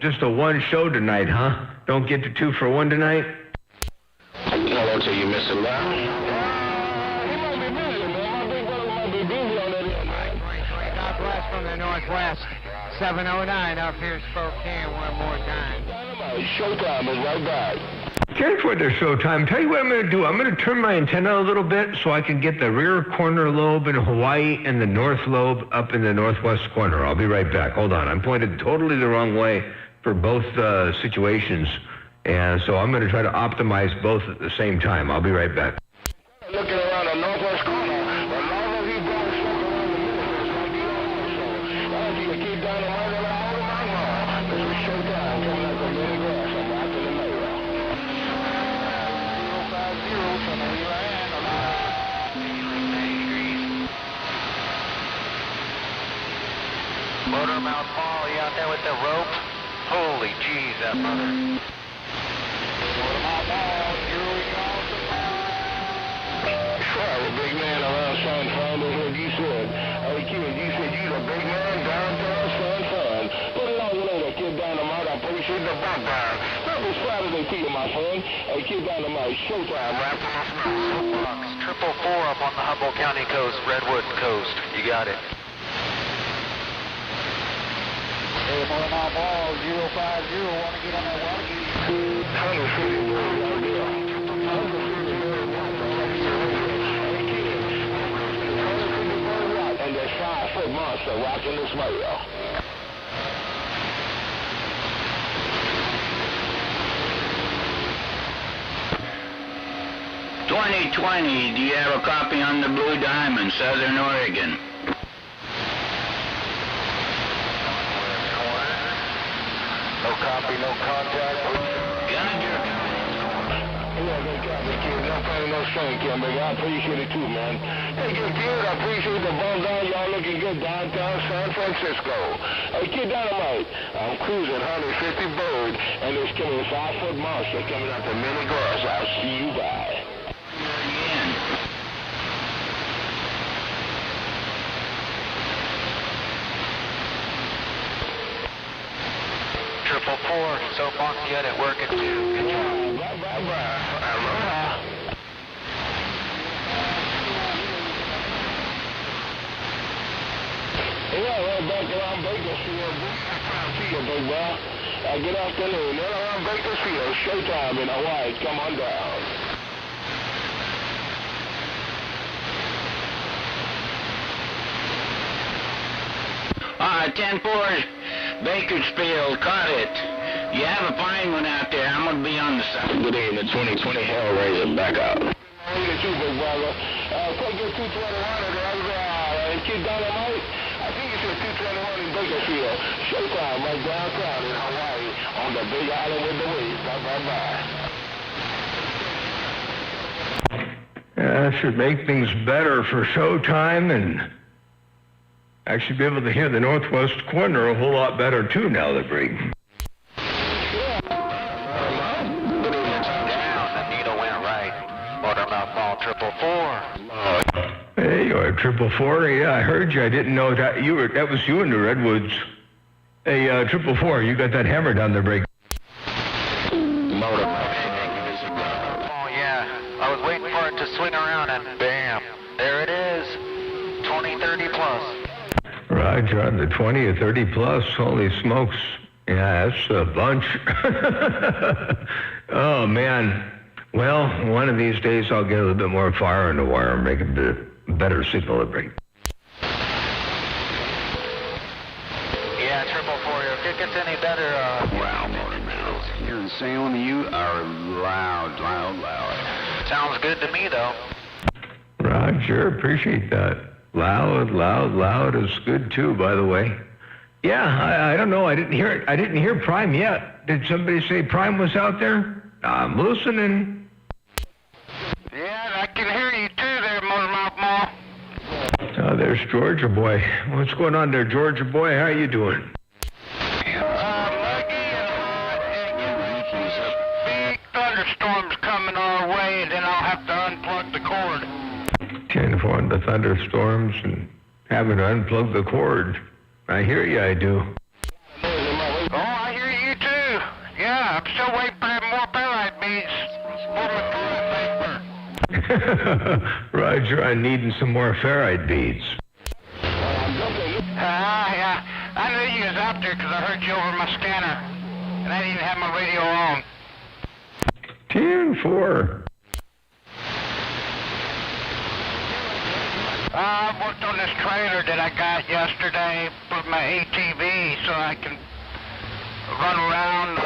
just a one show tonight, huh? Don't get to 2 for 1 tonight? Hello to you, Mr. Brown. He might be busy, man. My big brother might be busy on that end. Southwest from the Northwest. 709 up here, Spokane, one more time. Showtime is right back. Check for the Showtime. Tell you what I'm going to do. I'm going to turn my antenna a little bit so I can get the rear corner lobe in Hawaii and the north lobe up in the northwest corner. I'll be right back. Hold on. I'm pointed totally the wrong way for both situations. And so I'm going to try to optimize both at the same time. I'll be right back. Looking around the northwest corner, but long as he brought a truck around the middle, it's like you also. As you can keep down the right around Motormouth Mall, this is Showtime coming out the mini grass. I'm watching the mail. 050 from the land. Motormouth Mall, you out there with the rope? Holy jeez, that mother. Motormouth Mall, a big man around San Fran, that's what you said. Hey, kid, you said you the big man downtown San Fran. Put it on later, Kid Dynamite. I appreciate the background. Happy Saturday to you, my friend. Hey, Kid Dynamite, Showtime, right from the snow. 444 up on the Humboldt County coast, Redwood coast. You got it. Hey, Motormouth Mall, 050, want to get on that water gate? And that 5 foot monster rocking this mail. $2020, do you have a copy on the Blue Diamond, Southern Oregon? No copy, no contact. Gotcha. Yeah, good copy, kid. No pain, no strain, kid, baby. I appreciate it too, man. Hey, good kid, I appreciate the bump down. Y'all looking good downtown San Francisco. Hey, Kid Dynamite, I'm cruising 150 Bird, and there's coming a 5 foot monster coming out the mini grass. I'll see you by. so funky at it working too. Good job. Yeah, right back around Bakersfield. Big boy. Good afternoon. Right around Bakersfield. Showtime in Hawaii. Come on down. 10-4, Bakersfield, caught it. You have a fine one out there. I'm going to be on the side. Good evening, 2020 Hellraiser, back out. Take your 221 and Kid Dynamite. I think it's your 221 in Bakersfield. Showtime right downtown in Hawaii on the Big Island with the waves. Bye. That should make things better for Showtime, and actually be able to hear the Northwest Corner a whole lot better too now that break. Down, the needle went right. Motormouth Mall 444. Hey, you're 444. Yeah, I heard you. I didn't know that that was you in the Redwoods. Hey, 444, you got that hammer down there, break. Motormouth. Oh yeah, I was waiting for it to swing around and bam, there it is. 20-30 plus. Roger, on the 20 or 30 plus. Holy smokes. Yeah, that's a bunch. Oh, man. Well, one of these days I'll get a little bit more fire in the wire and make a better signal to break. Yeah, 444. If it gets any better, Wow, Motormouth. You're insane. You are loud. sounds good to me though. Roger, appreciate that. Loud is good too, by the way. Yeah, I don't know. I didn't hear it. I didn't hear Prime yet. Did somebody say Prime was out there? I'm listening. Yeah, I can hear you too there, Motormouth Mall. Oh, there's Georgia Boy. What's going on there, Georgia Boy? How you doing? Big thunderstorms coming our way, and then I'll have to unplug the cord. 10-4 on the thunderstorms and having to unplug the cord. I hear you, I do. Oh, I hear you too. Yeah, I'm still waiting for more ferrite beads for my toilet paper. Roger, I'm needing some more ferrite beads. Yeah, I knew you was out there because I heard you over my scanner, and I didn't even have my radio on. 10-4. I worked on this trailer that I got yesterday for my ATV so I can run around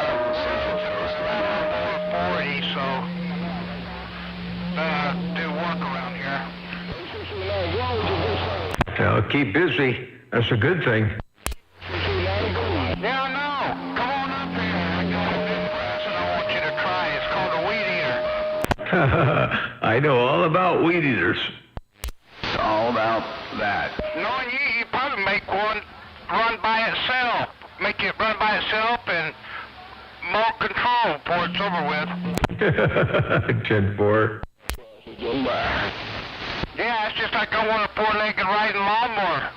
440, so do work around here. Now, keep busy. That's a good thing. Yeah, I know. Come on up here. I got a new present I want you to try. It's called a weed eater. I know all about weed eaters. All about that. Knowing you probably make one run by itself. Make it run by itself and more control before it's over with. 10-4. Yeah, it's just like I want a four-legged riding lawnmower.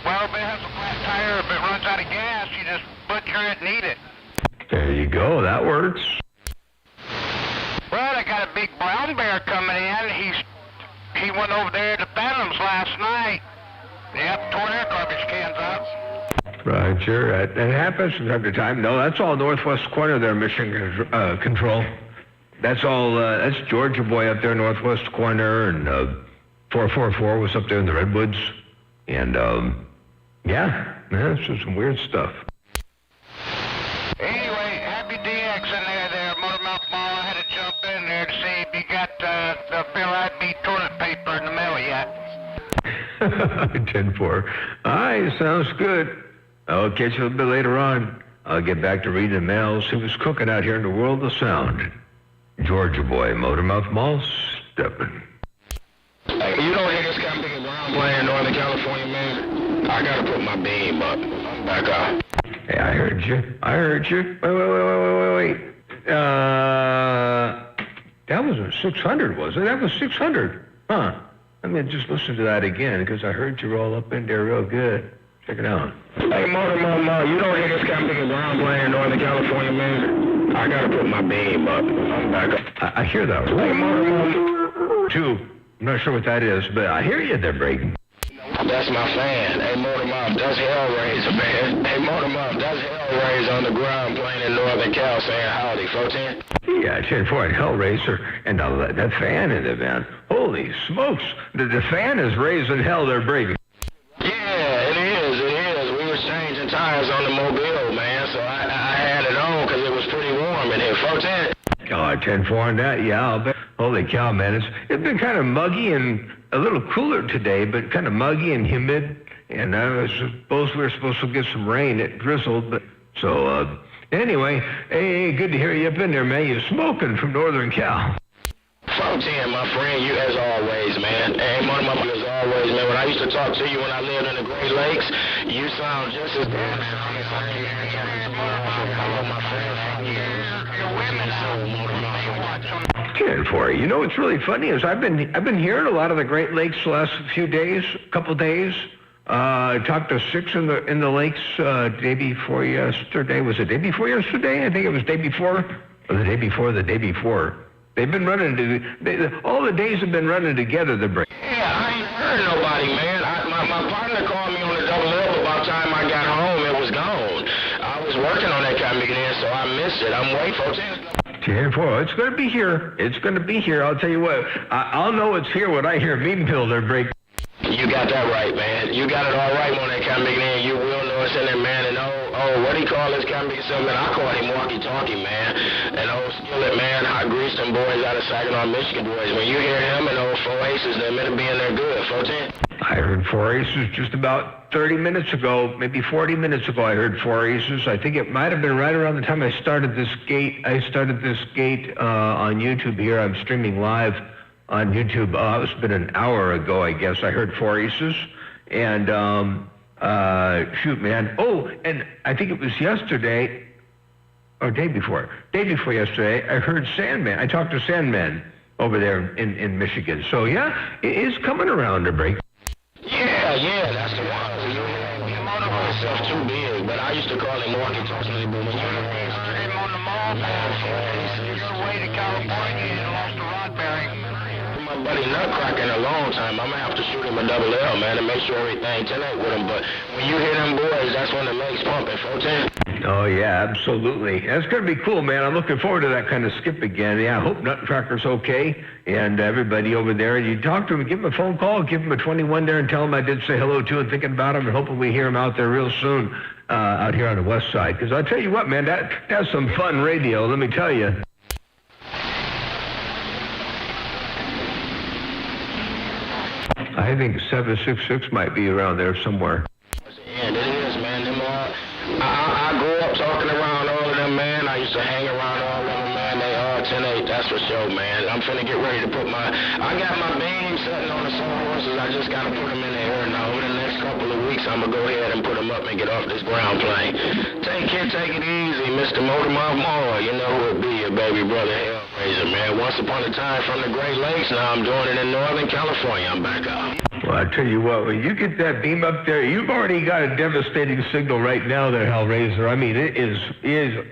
Well, if it has a flat tire, if it runs out of gas, you just butcher it and eat it. There you go. That works. Well, I got a big brown bear coming in. He went over there to Phantoms last night. Yep, tore their garbage cans up. Roger. That happens from time to time. No, that's all Northwest Corner there, Mission Control. That's all, that's Georgia Boy up there, Northwest Corner, and 444 was up there in the Redwoods. And, yeah, this is some weird stuff. Anyway, happy DX in there, Motormouth Mall. I had to jump in there to see if you got the ferrite bead toilet paper in the mail yet. 10-4. All right, sounds good. I'll catch you a little bit later on. I'll get back to reading the mail, see what's cooking out here in the world of sound. Georgia Boy, Motormouth Mall, stepping. Hey, you don't hear this guy big around playing in Northern California, man? I gotta put my beam up. Back up. Hey, I heard you. Wait. That was a 600, was it? That was 600. Huh. Let me just listen to that again, because I heard you roll up in there real good. Check it out. Hey, Motor, you don't hear this kind of big ground plane in Northern California, man? I gotta put my beam up. I'm back up. I hear that. Hey, Motor. Two. I'm not sure what that is, but I hear you there, Brady. That's my fan. Hey, Motor, that's Hellraiser, man. Hey, Motor, that's Hellraiser on the ground plane in Northern Cal saying howdy, 410. Yeah, 10-4 Hellraiser, and that fan in the van. Holy smokes. The fan is raising hell there, Brady. Yeah, it is. We were changing tires on the Mobile, man, so I had it on because it was pretty warm in here. 410. Oh, 10-4 on that, yeah, I'll bet. Holy cow, man. It's been kind of muggy and a little cooler today, but kind of muggy and humid. And we were supposed to get some rain. It drizzled, but so, anyway, hey, good to hear you up in there, man. You're smoking from Northern Cal. 410, my friend, you as always, man. Hey, Motor, as always, man. When I used to talk to you when I lived in the Great Lakes, you sound just as good. Hello, my friend. 10-4. You know what's really funny is I've been hearing a lot of the Great Lakes the last few days, couple days. I talked to 6 in the lakes day before yesterday. Was it day before yesterday? I think it was day before, or the day before the day before. They've been running all the days have been running together. The break. Yeah, I ain't heard nobody, man. My partner called me on the double L about the time I got home. It was gone. I was working on that kind of in, so I missed it. I'm waiting for it. 10-4. It's going to be here. It's going to be here. I'll tell you what. I'll know it's here when I hear Beam Builder break. You got that right, man. You got it all right on that kind of in. You will know it's in there, man. And what do you call this kind of something? I call him walkie-talkie, man. And old Skillet, man. I greased them boys out of Saginaw, Michigan boys. When you hear him and old 4 Aces, they're meant to be in there good. 410. I heard 4 Aces just about 30 minutes ago, maybe 40 minutes ago. I heard 4 Aces. I think it might have been right around the time I started this gate. On YouTube here. I'm streaming live on YouTube. It's been an hour ago, I guess. I heard 4 Aces. And, shoot, man. Oh, and I think it was yesterday, or day before yesterday, I heard Sandman. I talked to Sandman over there in Michigan. So, yeah, it is coming around to break. Yeah, that's the one. You motivate yourself too big, but I used to call him walkie-talkie. But when you heard him on the mall, man, you're way to California and lost a rod bearing. My buddy Nutcracker in a long time. I'm going to have to shoot him a double L, man, and make sure everything tonight with him. But when you hear them boys, that's when the legs pumping. 410. Oh, yeah, absolutely. That's going to be cool, man. I'm looking forward to that kind of skip again. Yeah, I hope Nutcracker's okay, and everybody over there. You talk to him, give him a phone call, give him a 21 there, and tell him I did say hello to him, thinking about him, and hoping we hear him out there real soon out here on the west side. Because I'll tell you what, man, that's some fun radio, let me tell you. I think 766 might be around there somewhere. Yeah, it is, man. I grew up talking around all of them, man. I used to hang around all of them, man. They are 10-8, that's for sure, man. I'm finna get ready to put I got my beam sitting on the sawhorses. I just gotta put them in the air now. Over the next couple of weeks, I'm gonna go ahead and put them up and get off this ground plane. Take it easy, Mr. Motormouth Moore. You know who it be, your baby brother Hellraiser, man. Once upon a time from the Great Lakes, now I'm doing it in Northern California. I'm back out. Well, I tell you what, when you get that beam up there, you've already got a devastating signal right now there, Hellraiser. I mean, it is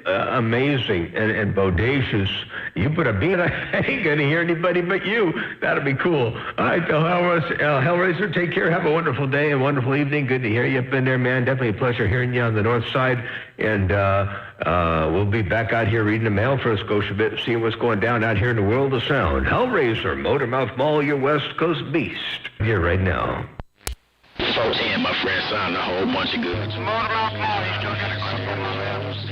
amazing and bodacious. You put a beam, I ain't going to hear anybody but you. That'll be cool. All right, Hellraiser, take care. Have a wonderful day and wonderful evening. Good to hear you up in there, man. Definitely a pleasure hearing you on the north side. And we'll be back out here reading the mail for a Scotia bit, seeing what's going down out here in the world of sound. Hellraiser, Motormouth Mall, your West Coast beast. Here right now. 410, my friend, signed a whole bunch of goods. Motormouth Mall, you still got a grip on my lips.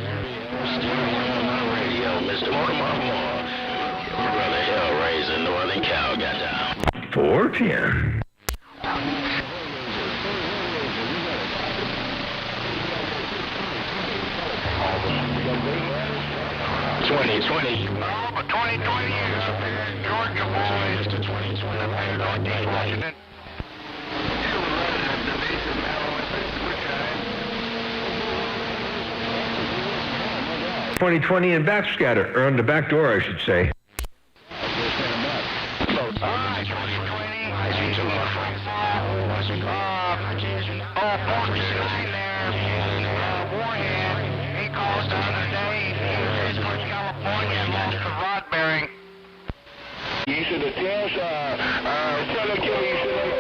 On my radio, Mr. Motormouth Mall. Your brother Hellraiser, Northern Cal, got down. 410. 2020. Oh, but 2020 years. Georgia boys. Mr. 2020. Washington. 2020 and backscatter, or on the back door, I should say. Oh, should have changed, tell him, Kelly, you should have.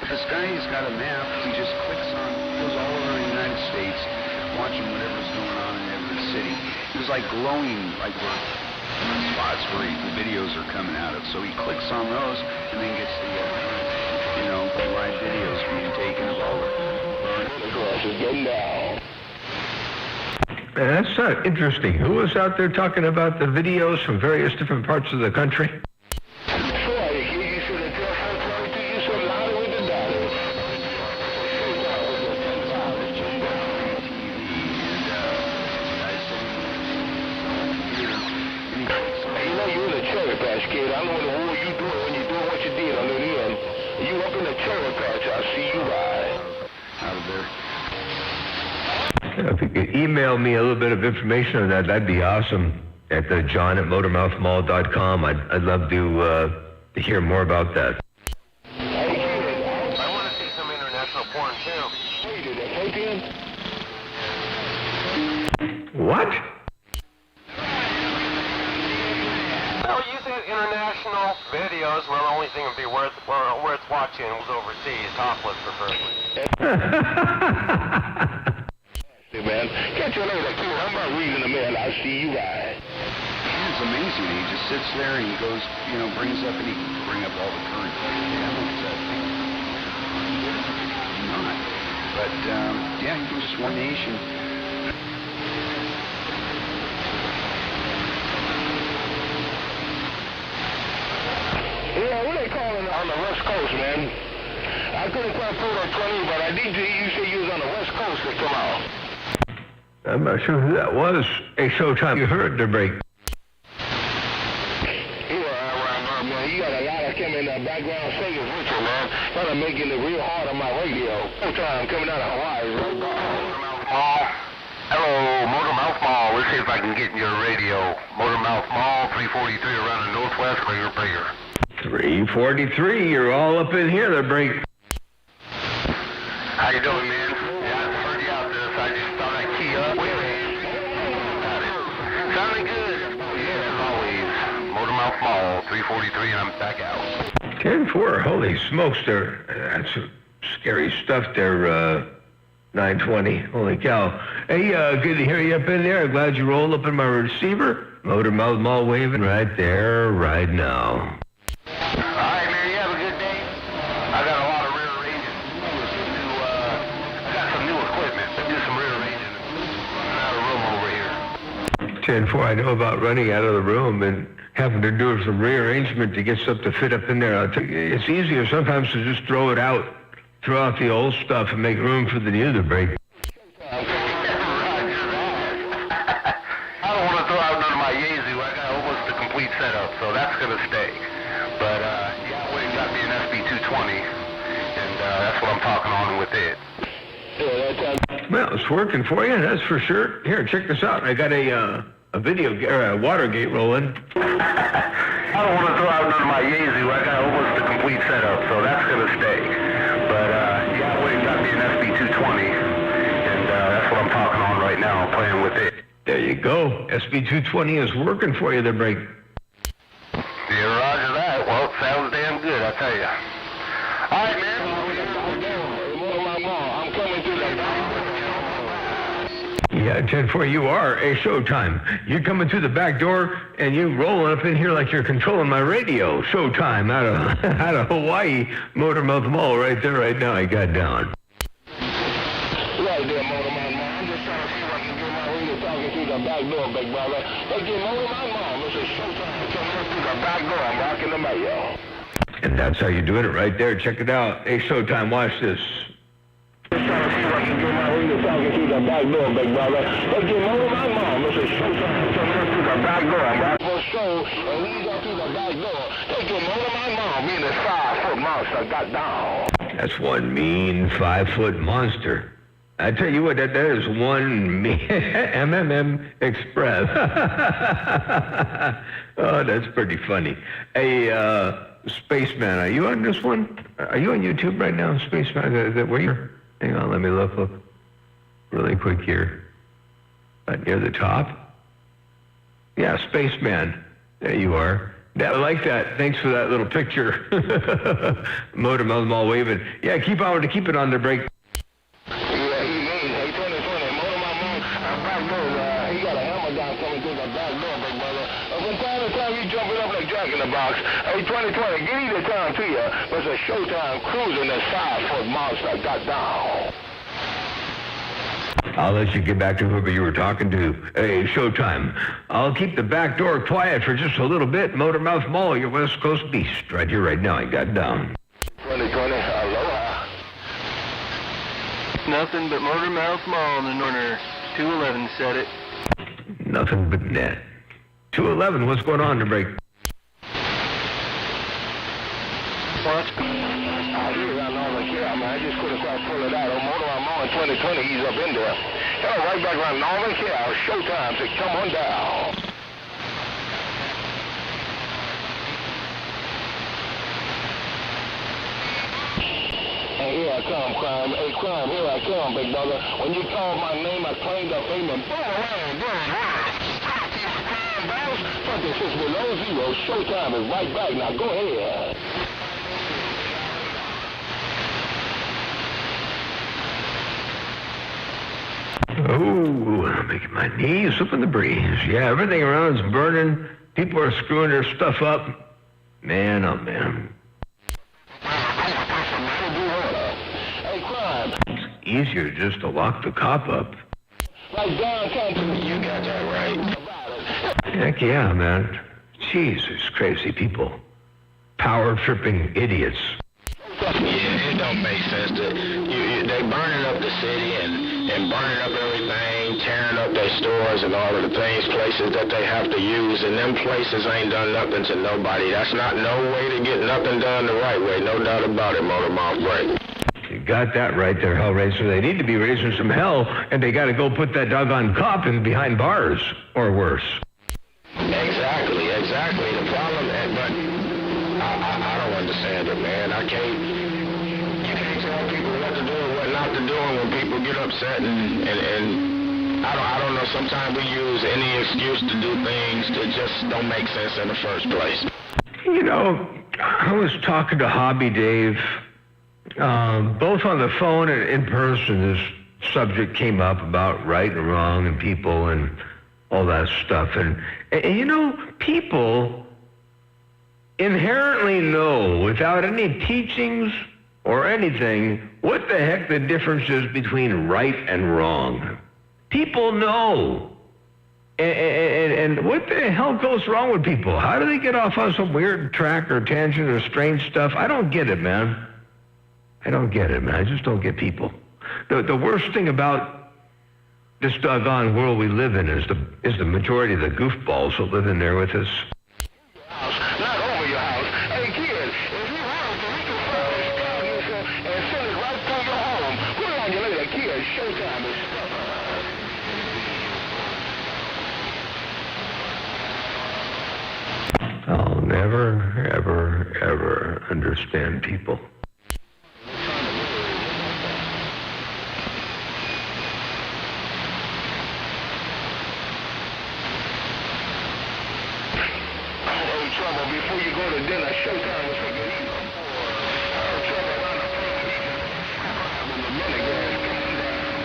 This guy, he's got a map. He just clicks on, goes all over the United States, watching whatever's going on in every city. It was like glowing, like spots where the videos are coming out of. So he clicks on those and then gets the, live videos being taken of all the crosses getting down. That's interesting. Who was out there talking about the videos from various different parts of the country? Kid, I don't know what you doing when you're doing what you did under the end. You up in the cherry patch, I see you ride. out of there. If you could email me a little bit of information on that, that'd be awesome. At John@motormouthmall.com. I'd love to hear more about that. I want to see some international porn too. What? Well, using international videos, well, the only thing would be worth watching was overseas, topless preferably. Hey, man, catch you later, kid. I'm not reading the mail. I see you ride. It's amazing. He just sits there and he goes, brings up and he can bring up all the current. Not. But, yeah, he can just One Nation. Yeah, what they calling on the West Coast, man? I couldn't quite pull that 20, but I did hear you say you was on the West Coast this tomorrow. I'm not sure who that was. Hey, Showtime, you heard the break. Yeah, man, you got a lot of coming in the background singing with you, man. Kind of making it real hard on my radio. Showtime coming out of Hawaii, right? Motormouth Mall. Hello, Motormouth Mall. Let's see if I can get in your radio. Motormouth Mall, 343 around the Northwest, bigger. 343, you're all up in here, the break. How you doing, man? Yeah, I heard you out there, so I just thought I'd key up. Wait a minute. Sounding good. Yeah, as always. Motormouth Mall, 343, and I'm back out. 10-4, holy smokes, that's some scary stuff there, 920, holy cow. Hey, good to hear you up in there. I'm glad you rolled up in my receiver. Motormouth Mall waving right there, right now. All right, man, you have a good day. I got a lot of rear ranging. I got some new equipment to do some rear ranging. I'm out of room over here. 10-4, I know about running out of the room and having to do some rearrangement to get stuff to fit up in there. It's easier sometimes to just throw it out, throw out the old stuff and make room for the new to break. I don't want to throw out none of my Yaesu. I got almost a complete setup, so that's going to stay. But, yeah, I went and got me an SB220, and that's what I'm talking on with it. Well, it's working for you, that's for sure. Here, check this out. I got a Watergate rolling. I don't want to throw out none of my Yaesu. I got almost a complete setup, so that's going to stay. But, yeah, I went and got me an SB220, and that's what I'm talking on right now, playing with it. There you go. SB220 is working for you there, break. Yeah, roger that. Well, it sounds damn good, I tell you. All right, man. I'm coming to the Yeah, 10-4, you are a Showtime. You're coming through the back door, and you rolling up in here like you're controlling my radio. Showtime out of Hawaii, Motormouth Mall right there, right now. I got down. Right there, Motormouth Mall. I'm just trying to see if I can get my radio talking through the back door, big brother. Hey, get Motormouth Mall. This is Showtime coming through the back door. I'm rocking the mail. And that's how you're doing it right there. Check it out. Hey, Showtime, watch this. Just trying to see if I can get my radio talking through the back door, big brother. Hey, get Motormouth Mall. This is Showtime coming through the back door. I'm rocking the show, and we go through the back door. Hey, get Motormouth Mall. Me and this 5-foot monster got down. That's one mean 5-foot monster. I tell you what, that is one MMM Express. Oh, that's pretty funny. Hey, Spaceman, are you on this one? Are you on YouTube right now, Spaceman? Is that where you're? Hang on, let me look really quick here. Right near the top. Yeah, Spaceman. There you are. I like that. Thanks for that little picture. Motor Mouth Mall waving. Yeah, keep it on the break. Hey, 2020, Motor Mouth Mall, back door, he got a hammer down coming through the back door, big brother. From time to time, you jumping up like Jack in the Box. Hey, 2020, get either time to you. There's a Showtime cruising that 5-foot monster got down. I'll let you get back to whoever you were talking to. Hey, Showtime. I'll keep the back door quiet for just a little bit. Motor Mouth Mall, your West Coast beast. Right here, right now. I got down. 2020, aloha. Nothing but Motor Mouth Mall in the corner. 211 said it. Nothing but net. 211, what's going on to break? What? I hear around all the care, man. I just couldn't quite pull it out. On Motor Mouth Mall in 2020, he's up in there. Hell, right back around Northern Care. Showtime, so come on down. And here I come, Crime. Hey, Crime, here I come, big brother. When you called my name, I claimed up fame and boom, around, Crime bounce. Fucking 6 below zero. Showtime is right back. Now go ahead. Oh, making my knees up in the breeze. Yeah, everything around is burning. People are screwing their stuff up. Man, oh man. Hey, Crime. It's easier just to lock the cop up. Like downtown, you got that right. Heck yeah, man. Jesus, crazy people. Power-tripping idiots. Yeah, it don't make sense. They burning up the city and burning up everything, tearing up their stores and all of the places that they have to use, and them places ain't done nothing to nobody. That's not no way to get nothing done the right way, no doubt about it, Motor Mouth Break. You got that right there, Hellraiser. They need to be raising some hell, and they got to go put that doggone cop in behind bars, or worse. Exactly. The problem, but I don't understand it, man. You can't tell people what to do and what not to do, and when people get upset and I don't know, sometimes we use any excuse to do things that just don't make sense in the first place. You know, I was talking to Hobby Dave, both on the phone and in person. This subject came up about right and wrong and people and all that stuff. And you know, people inherently know, without any teachings or anything, what the heck the difference is between right and wrong. People know. And what the hell goes wrong with people? How do they get off on some weird track or tangent or strange stuff? I don't get it, man. I just don't get people. The worst thing about this doggone world we live in is the majority of the goofballs that live in there with us. Not over your house. Hey, kid, if you want to, we can find this transmission and send it right through your home. Put it on you later, kid. Showtime is stuff. I'll never, ever, ever understand people. Before you go to dinner, Showtime was taking you. Trouble around the when the money grass coming down.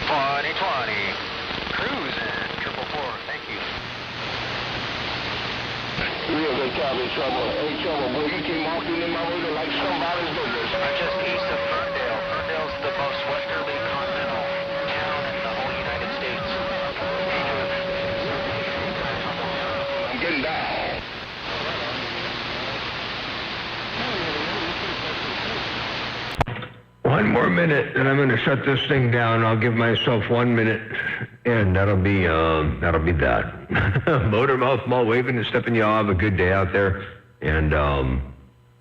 2020. Cruising. 444. Thank you. Real good job in trouble. Hey, trouble, boy, you came walking in my window like somebody's business. I'm just east of Ferndale. Ferndale's the most westerly continental town in the whole United States. I'm getting down. One more minute, and I'm going to shut this thing down. I'll give myself 1 minute, and that'll be that. Motor Mouth Mall waving and stepping. Y'all have a good day out there, and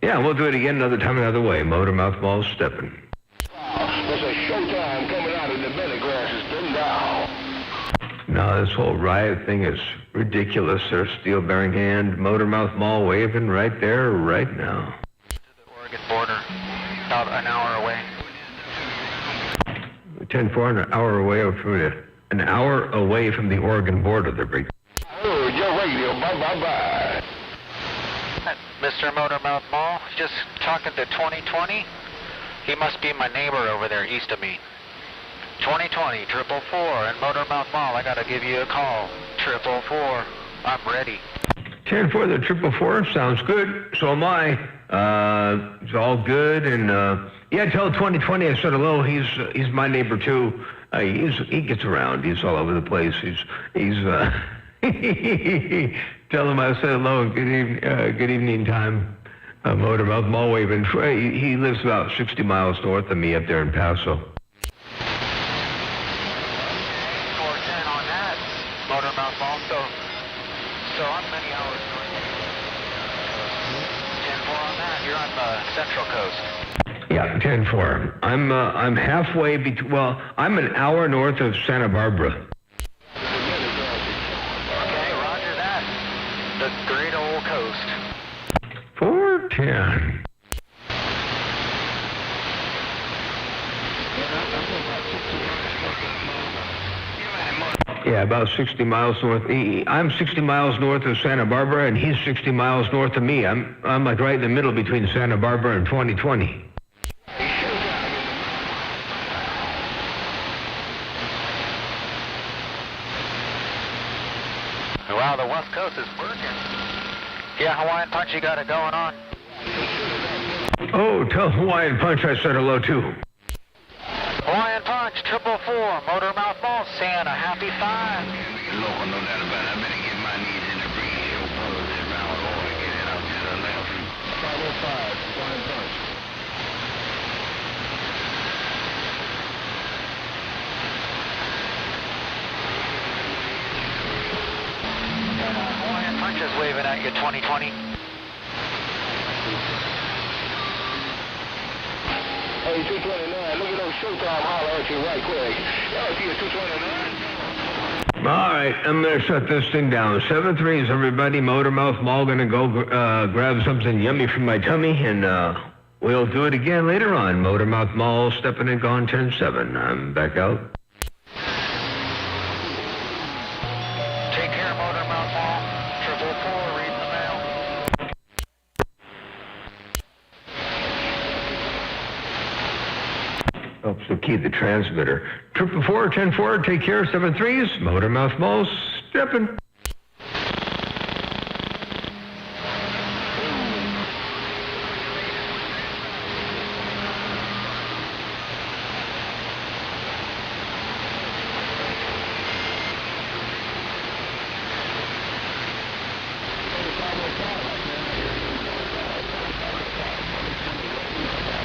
yeah, we'll do it again another time, another way. Motor Mouth Mall stepping. There's a Showtime coming out of the belly grass. It's been down. No, this whole riot thing is ridiculous. There's steel bearing hand, Motor Mouth Mall waving right there, right now. To the Oregon border, about an hour away. 10-4, an hour away from the Oregon border. They're big. Oh, your radio, bye. Mr. Motormouth Mall, just talking to 2020. He must be my neighbor over there east of me. 2020, 444, and Motormouth Mall, I gotta give you a call. 444, I'm ready. 10-4, the 444, sounds good. So am I. It's all good, and yeah, tell 2020 I said hello. He's my neighbor too. He gets around. He's all over the place. He's tell him I said hello. Good evening time. Motormouth Mall waving. He lives about 60 miles north of me up there in Paso. 410 on that, Motormouth Mall. So I'm many hours north. 10-4 on that. You're on the Central Coast. Yeah, 10-4. I'm halfway between. Well, I'm an hour north of Santa Barbara. Okay, roger that. The great old coast. 410. Yeah, about 60 miles north. I'm 60 miles north of Santa Barbara, and he's 60 miles north of me. I'm like right in the middle between Santa Barbara and 2020. Wow, the West Coast is working. Yeah, Hawaiian Punch, you got it going on. Oh, tell Hawaiian Punch I said hello too. Hawaiian Punch, 444, Motormouth Mall, saying a happy 5. Local, no doubt about it. I better get my knees in the breeze, show brothers at Mount Oregon, and I'll to the left. 505, Hawaiian Punch. Hawaiian Punch is waving at you, 2020. Hey, 229, look at those Showtime holler at you right quick. Y'all see a 229? All right, I'm going to shut this thing down. 7-3s, everybody. Motormouth Mall going to go grab something yummy from my tummy, and we'll do it again later on. Motormouth Mall, stepping and gone 10-7. I'm back out. Take care, Motormouth Mall. 444, reading the mail. Helps to key the transmitter. 444, 10-4, take care. 7-3s, Motormouth Mall, stepping.